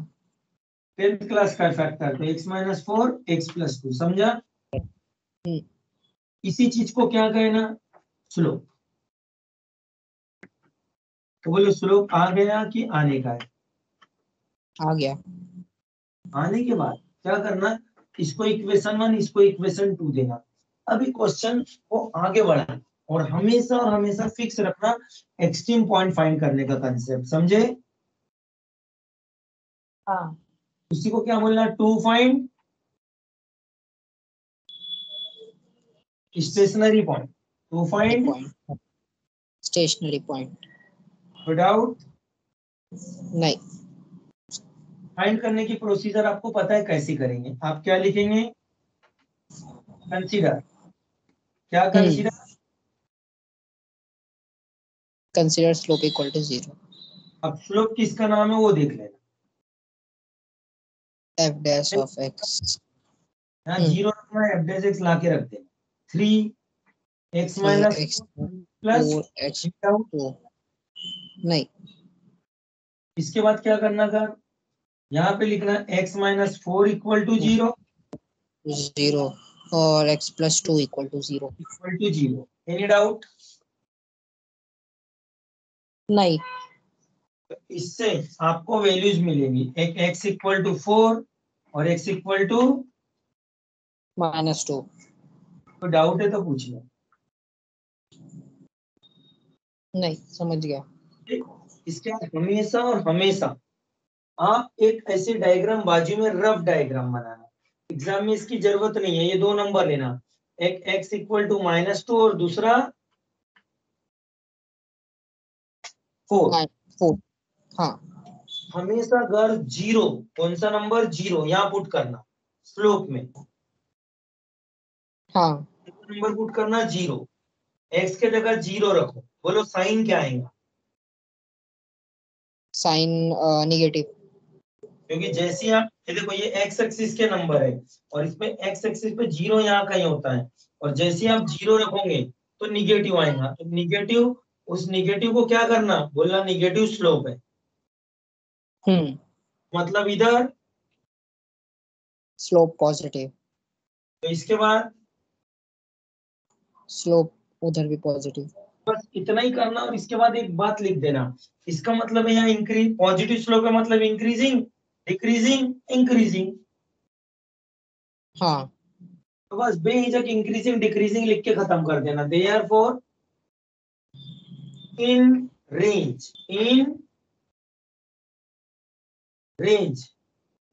Speaker 1: 10th क्लास का फैक्टर तो x - 4 x + 2, समझा? इसी चीज को क्या कहना? स्लोप। तो बोलो स्लोप आ गया कि आने का है?
Speaker 2: आ गया.
Speaker 1: आने के बाद क्या करना, इसको इक्वेशन 1, इसको इक्वेशन 2 देना। अभी क्वेश्चन को आगे बढ़ाना और हमेशा फिक्स रखना एक्सट्रीम पॉइंट फाइंड करने का कंसेप्ट, समझे?
Speaker 2: हाँ.
Speaker 1: उसी को क्या बोलना? To find stationary point, to find
Speaker 2: stationary point.
Speaker 1: Without.
Speaker 2: नहीं.
Speaker 1: फाइंड करने की प्रोसीजर आपको पता है कैसे करेंगे? आप क्या लिखेंगे? कंसीडर। क्या consider?
Speaker 2: Consider slope equal to 0.
Speaker 1: अब स्लोप किसका नाम है वो देख लेना।
Speaker 2: f dash of x.
Speaker 1: यहाँ 0 रखना है, f dash x ला के रख देना। 3x -
Speaker 2: 3x
Speaker 1: plus
Speaker 2: 4x 2. नहीं.
Speaker 1: इसके बाद क्या करना का, यहाँ पे लिखना x - 4 इक्वल टू 0
Speaker 2: 0 और x + 2 equal to 0.
Speaker 1: Equal to 0। Any doubt?
Speaker 2: नहीं.
Speaker 1: तो इससे आपको वैल्यूज मिलेंगी, एक x इक्वल टू 4 और x इक्वल टू
Speaker 2: -2.
Speaker 1: तो डाउट है तो पूछ लो।
Speaker 2: नहीं समझ गया.
Speaker 1: इसके बाद हमेशा और हमेशा आप एक ऐसे डायग्राम बाजू में रफ डायग्राम बनाना। एग्जाम में इसकी जरूरत नहीं है, ये 2 नंबर लेना, एक x इक्वल टू -2 और दूसरा 4।
Speaker 2: 4. हाँ.
Speaker 1: हमेशा अगर 0, कौन सा नंबर 0 यहाँ पुट करना स्लोप में।
Speaker 2: हाँ.
Speaker 1: नंबर पुट करना 0, x के जगह 0 रखो। बोलो साइन क्या आएगा?
Speaker 2: Sign negative.
Speaker 1: क्योंकि जैसे ही आप ये देखो, ये x एक्सिस के नंबर है और इसमें x एक्सिस पे 0 यहाँ कहीं होता है, और जैसे ही आप 0 रखोगे तो निगेटिव आएगा। तो निगेटिव, उस निगेटिव को क्या करना, बोलना निगेटिव स्लोप है। मतलब इधर
Speaker 2: स्लोप पॉजिटिव.
Speaker 1: तो इसके बाद
Speaker 2: स्लोप उधर भी पॉजिटिव.
Speaker 1: बस इतना ही करना और इसके बाद एक बात लिख देना। इसका मतलब है यहाँ इंक्रीज, पॉजिटिव स्लोप है मतलब इंक्रीजिंग, डिक्रीजिंग, इंक्रीजिंग।
Speaker 2: हाँ.
Speaker 1: तो बस बेहिचक इंक्रीजिंग डिक्रीजिंग लिख के खत्म कर देना। Therefore in range, in range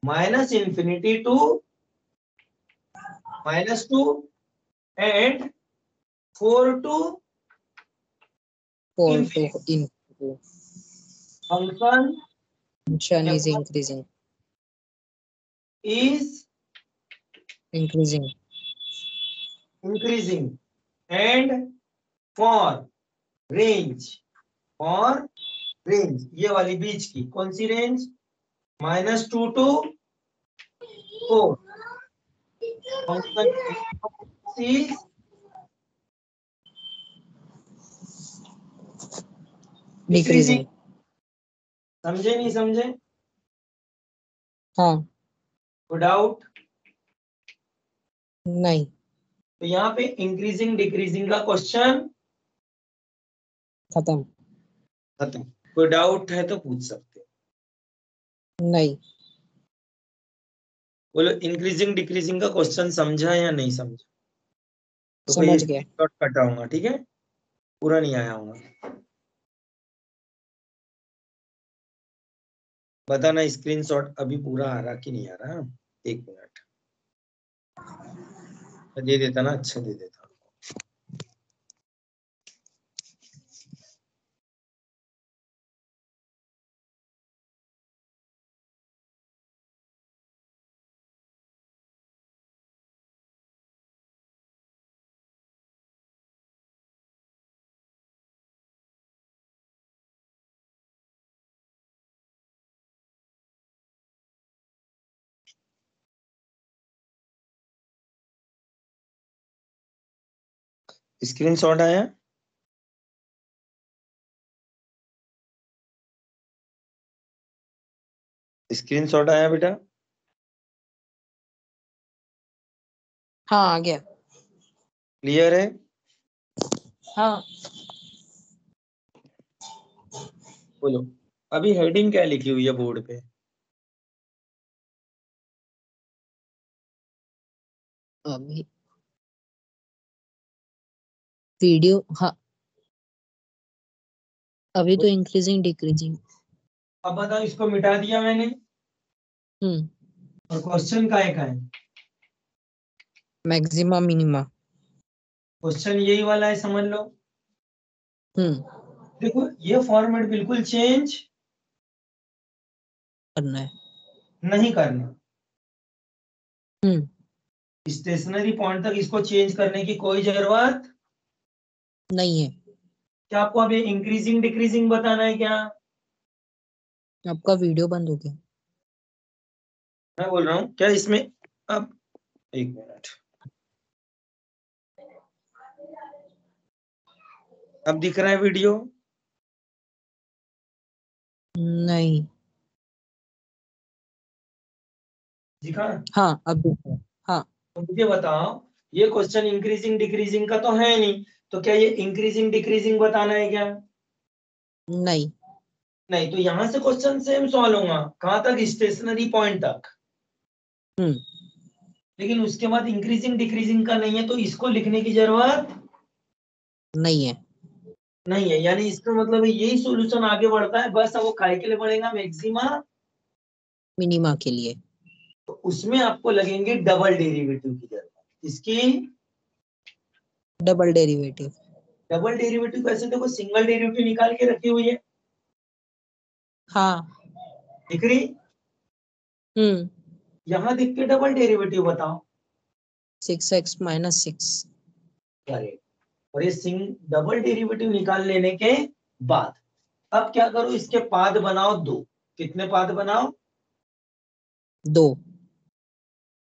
Speaker 1: -infinity to -2 and 4 to
Speaker 2: 4 to
Speaker 1: infinity.
Speaker 2: infinity.
Speaker 1: Function
Speaker 2: Function is increasing.
Speaker 1: is
Speaker 2: Increasing.
Speaker 1: increasing and for range, for range ये वाली बीच की कौन सी range? -2 to 4। function is
Speaker 2: Decreasing.
Speaker 1: समझे नहीं समझे?
Speaker 2: हाँ.
Speaker 1: कोई डाउट?
Speaker 2: नहीं.
Speaker 1: तो यहाँ पे इंक्रीजिंग डिक्रीजिंग का क्वेश्चन
Speaker 2: खत्म.
Speaker 1: खत्म। कोई डाउट है तो पूछ सकते हो।
Speaker 2: नहीं.
Speaker 1: बोलो इंक्रीजिंग डिक्रीजिंग का क्वेश्चन समझा या नहीं समझा? तो
Speaker 2: समझ गया.
Speaker 1: शॉर्ट कटाऊंगा, ठीक है? पूरा नहीं आया होगा। बताना स्क्रीनशॉट अभी पूरा आ रहा कि नहीं आ रहा। 1 मिनट दे देता ना, अच्छा दे देता। स्क्रीनशॉट आया? स्क्रीनशॉट आया बेटा?
Speaker 2: हाँ आ गया।
Speaker 1: क्लियर है?
Speaker 2: हाँ
Speaker 1: बोलो, अभी हेडिंग क्या लिखी हुई है बोर्ड पे?
Speaker 2: अभी वीडियो, हाँ अभी तो इंक्रीजिंग डिक्रीजिंग।
Speaker 1: अब बताओ, इसको मिटा दिया मैंने और क्वेश्चन का है?
Speaker 2: Maxima minima.
Speaker 1: क्वेश्चन यही वाला है, समझ लो। देखो ये फॉर्मेट बिल्कुल चेंज
Speaker 2: करना है।
Speaker 1: नहीं करना। स्टेशनरी पॉइंट तक इसको चेंज करने की कोई जरूरत
Speaker 2: नहीं है।
Speaker 1: क्या? आपको अभी इंक्रीजिंग डिक्रीजिंग बताना है क्या?
Speaker 2: आपका वीडियो बंद हो गया।
Speaker 1: मैं बोल रहा हूँ क्या इसमें? अब एक मिनट, अब दिख रहा है वीडियो?
Speaker 2: नहीं।
Speaker 1: दिखा?
Speaker 2: हाँ अब दिख रहा है। हाँ
Speaker 1: तो मुझे बताओ, ये क्वेश्चन इंक्रीजिंग डिक्रीजिंग का तो है नहीं, तो क्या ये इंक्रीजिंग डिक्रीजिंग बताना है क्या?
Speaker 2: नहीं।
Speaker 1: नहीं, तो यहां से क्वेश्चन सेम सॉल्व होगा, कहां तक? स्टेशनरी पॉइंट तक। लेकिन उसके बाद इंक्रीजिंग डिक्रीजिंग का नहीं है, तो इसको लिखने की जरूरत
Speaker 2: नहीं है।
Speaker 1: नहीं है। यानी इसका मतलब है यही सॉल्यूशन आगे बढ़ता है, बस अब वो काय के लिए बढ़ेगा? मैक्सिमा
Speaker 2: मिनिमा के लिए।
Speaker 1: तो उसमें आपको लगेंगे डबल डेरिवेटिव की जरूरत। इसकी
Speaker 2: डबल डेरिवेटिव।
Speaker 1: डबल डेरिवेटिव कैसे? देखो सिंगल डेरिवेटिव निकाल के रखी हुई है,
Speaker 2: हाँ।
Speaker 1: दिख रही? यहां दिख के डबल डेरिवेटिव बताओ।
Speaker 2: 6x minus 6।
Speaker 1: करेक्ट। और ये डबल डेरिवेटिव निकाल लेने के बाद अब क्या करो? इसके पाद बनाओ दो। कितने पाद बनाओ?
Speaker 2: 2।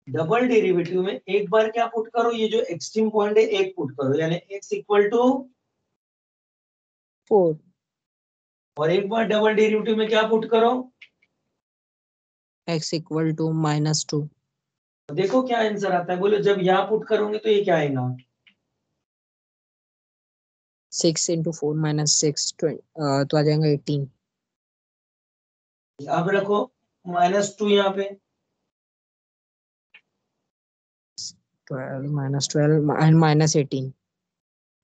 Speaker 1: डबल डेरिवेटिव में एक बार क्या पुट करो? ये जो एक्सट्रीम पॉइंट है एक पुट करो, यानी x इक्वल टू
Speaker 2: 4।
Speaker 1: और एक बार डबल डेरिवेटिव में क्या पुट करो?
Speaker 2: x equal to -2।
Speaker 1: तो देखो क्या आंसर आता है, बोलो। जब यहाँ पुट करोगे तो ये क्या आएगा?
Speaker 2: 6 इंटू 4 माइनस 6 तो आ जाएगा 18।
Speaker 1: अब रखो -2 यहाँ पे।
Speaker 2: 12 -12 एंड -18।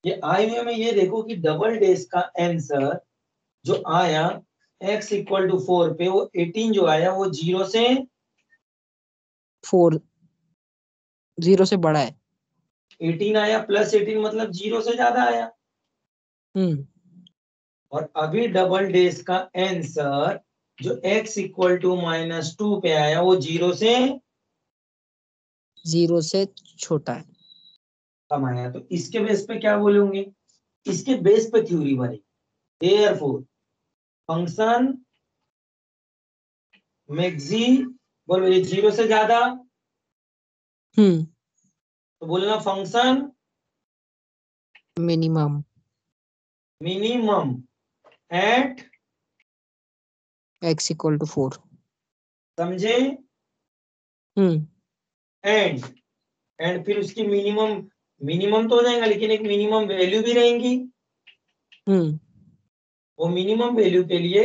Speaker 1: ये आई हुए में ये देखो कि डबल डेज का आंसर जो आया x इक्वल टू 4 पे, वो 18 जो आया वो 0 से
Speaker 2: 4 0 से बड़ा है।
Speaker 1: 18 आया, प्लस 18 मतलब 0 से ज्यादा आया। और अभी डबल डेज का आंसर जो x इक्वल टू -2 पे आया वो 0 से
Speaker 2: 0 से छोटा है।
Speaker 1: कम आया। तो इसके बेस पे क्या बोलूंगी? इसके बेस पे थ्योरी बनी। देयरफॉर फंक्शन मैक्सी, बोलो ये 0 से ज्यादा, तो बोलना function
Speaker 2: minimum
Speaker 1: minimum at
Speaker 2: x equal to 4।
Speaker 1: समझे? एंड एंड फिर उसकी मिनिमम, मिनिमम तो हो जाएगा लेकिन एक मिनिमम वैल्यू भी रहेंगी। वो मिनिमम वैल्यू के लिए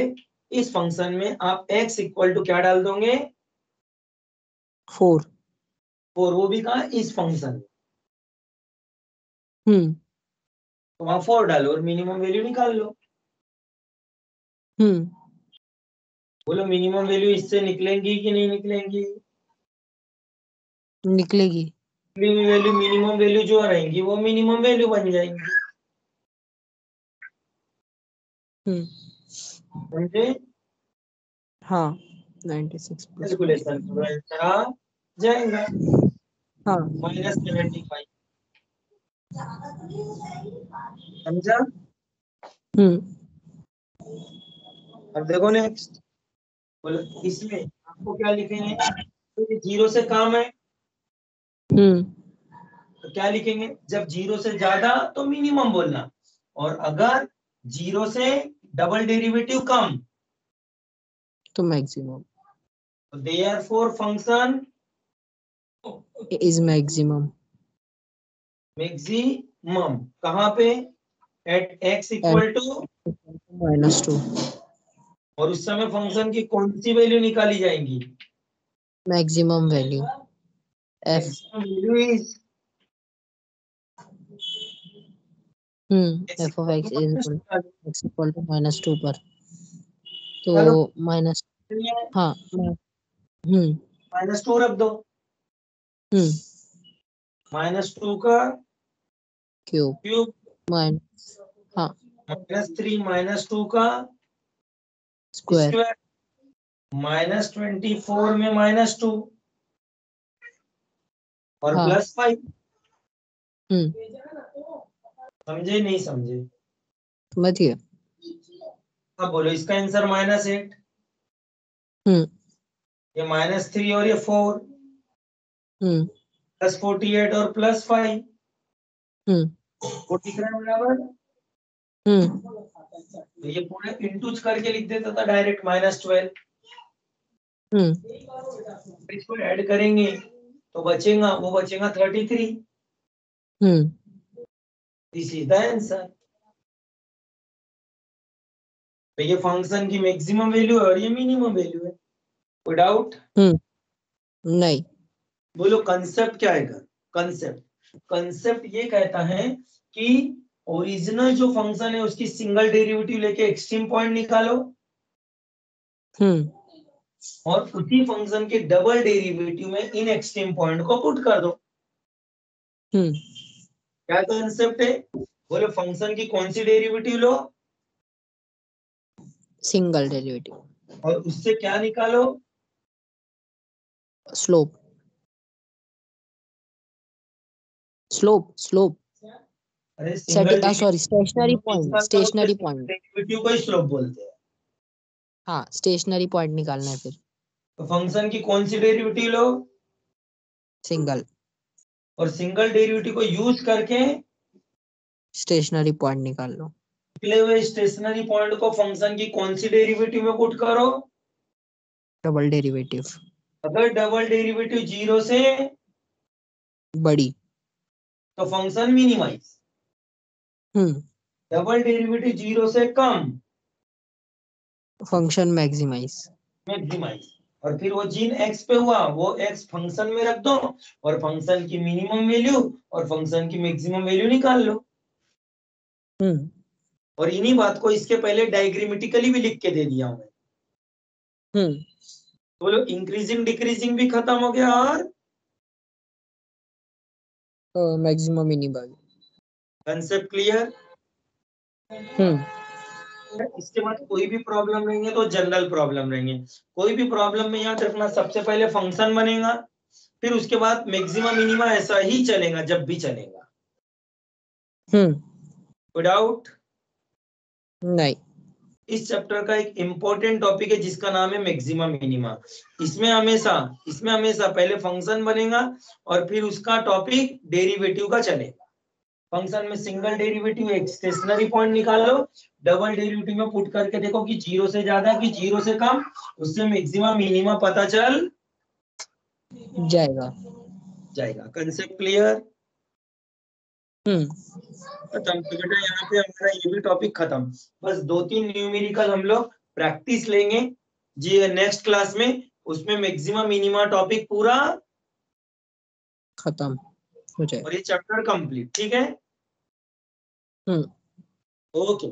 Speaker 1: इस फंक्शन में आप x इक्वल टू क्या डाल दोगे?
Speaker 2: 4।
Speaker 1: और वो भी कहा? इस फंक्शन में।
Speaker 2: हम्म
Speaker 1: तो वहां 4 डालो और मिनिमम वैल्यू निकाल लो। बोलो मिनिमम वैल्यू इससे निकलेंगी कि नहीं निकलेंगी?
Speaker 2: निकलेगी।
Speaker 1: वैल्यू मिनिमम वैल्यू जो रहेंगी वो मिनिमम वैल्यू बन जाएंगी। समझे?
Speaker 2: हाँ 96 प्लस
Speaker 1: कैलकुलेशन आ जाएगा
Speaker 2: हाँ।
Speaker 1: -75। समझा? अब देखो नेक्स्ट, बोलो इसमें आपको क्या लिखेंगे? तो ये 0 से कम है,
Speaker 2: हम्म
Speaker 1: तो क्या लिखेंगे, जब 0 से ज्यादा तो मिनिमम बोलना, और अगर 0 से डबल डेरिवेटिव कम
Speaker 2: तो मैक्सिमम
Speaker 1: तो therefore function
Speaker 2: is maximum
Speaker 1: maximum कहाँ पे, एट x इक्वल टू,
Speaker 2: -2
Speaker 1: और उस समय फंक्शन की कौन सी वैल्यू निकाली जाएंगी,
Speaker 2: maximum value f
Speaker 1: value is
Speaker 2: f of x is equal to x equal to -2 पर, तो
Speaker 1: चलो
Speaker 2: माइनस, हाँ हम्म
Speaker 1: -2 रख दो, -2 का
Speaker 2: क्यूब
Speaker 1: क्यूब,
Speaker 2: माइनस, हाँ
Speaker 1: -3 -2 का
Speaker 2: स्क्वायर,
Speaker 1: स्क्वायर, -24 में -2 और
Speaker 2: हाँ
Speaker 1: +5, समझे नहीं समझे,
Speaker 2: समझिए,
Speaker 1: अब बोलो इसका आंसर -8, ये -3 और ये 4, +48 और +5, वो दिख रहा है बराबर, तो ये पूरे इंटूज करके लिख देता था डायरेक्ट -12, इसको ऐड करेंगे तो बचेगा, वो बचेगा 33, दिस इज द आंसर। तो ये फंक्शन की मैक्सिमम वैल्यू है और ये मिनिमम वैल्यू है, कोई डाउट,
Speaker 2: नहीं,
Speaker 1: बोलो कंसेप्ट क्या है, कंसेप्ट ये कहता है कि ओरिजिनल जो फंक्शन है उसकी सिंगल डेरिवेटिव लेके एक्सट्रीम पॉइंट निकालो, और उसी फंक्शन के डबल डेरिवेटिव में इन एक्सट्रीम पॉइंट को पुट कर दो। क्या कंसेप्ट है, बोलो फंक्शन की कौन सी डेरिवेटिव लो,
Speaker 2: सिंगल डेरिवेटिव,
Speaker 1: और उससे क्या निकालो,
Speaker 2: स्लोप, स्लोप
Speaker 1: अरे single
Speaker 2: sorry stationary point
Speaker 1: derivative को ही स्लोप बोलते हैं।
Speaker 2: हाँ स्टेशनरी पॉइंट निकालना है फिर,
Speaker 1: तो फंक्शन की कौन सी डेरिवेटिव लो,
Speaker 2: सिंगल,
Speaker 1: और सिंगल डेरिवेटिव को यूज करके
Speaker 2: स्टेशनरी पॉइंट निकाल लो,
Speaker 1: निकले हुए स्टेशनरी पॉइंट को फंक्शन की कौन सी डेरिवेटिव में पुट करो,
Speaker 2: डबल डेरिवेटिव,
Speaker 1: अगर डबल डेरिवेटिव 0 से
Speaker 2: बड़ी,
Speaker 1: तो फंक्शन मिनिमाइज, डबल डेरिवेटिव 0 से कम
Speaker 2: फंक्शन मैक्सिमाइज,
Speaker 1: मैक्सिमाइज, और फिर वो जिन x पे हुआ वो x फंक्शन में रख दो, और फंक्शन की मिनिमम वैल्यू और फंक्शन की मैक्सिमम वैल्यू निकाल लो, और इन्हीं बात को इसके पहले डायग्रामेटिकली भी लिख के दे दिया हूं मैं। बोलो इंक्रीजिंग डिक्रीजिंग भी खत्म हो गया, और
Speaker 2: मैक्सिमम मिनिमम,
Speaker 1: कंसेप्ट क्लियर। इसके बाद कोई भी प्रॉब्लम रहेंगे तो जनरल प्रॉब्लम रहेंगे, कोई भी प्रॉब्लम में याद रखना सबसे पहले फंक्शन बनेगा, फिर उसके बाद मैक्सिमम मिनिमा, ऐसा ही चलेगा जब भी चलेगा, कोई डाउट
Speaker 2: नहीं,
Speaker 1: इस चैप्टर का एक इंपॉर्टेंट टॉपिक है जिसका नाम है मैक्सिमम मिनिमा, इसमें हमेशा पहले फंक्शन बनेगा और फिर उसका टॉपिक डेरिवेटिव का चलेगा, फंक्शन में सिंगल डेरिवेटिव एक स्टेशनरी पॉइंट निकालो, डबल डेरिवेटिव में पुट करके देखो कि 0 से ज्यादा कि 0 से कम, उससे मैक्सिमम मिनिमा पता चल
Speaker 2: जाएगा,
Speaker 1: कंसेप्ट क्लियर, खत्म। तो बेटा यहाँ पे हमारा ये भी टॉपिक खत्म, बस 2-3 न्यूमेरिकल हम लोग प्रैक्टिस लेंगे जी नेक्स्ट क्लास में, उसमें मैक्सिमम मिनिमा टॉपिक पूरा
Speaker 2: खत्म हो जाए,
Speaker 1: और ये चैप्टर कंप्लीट, ठीक है, ओके।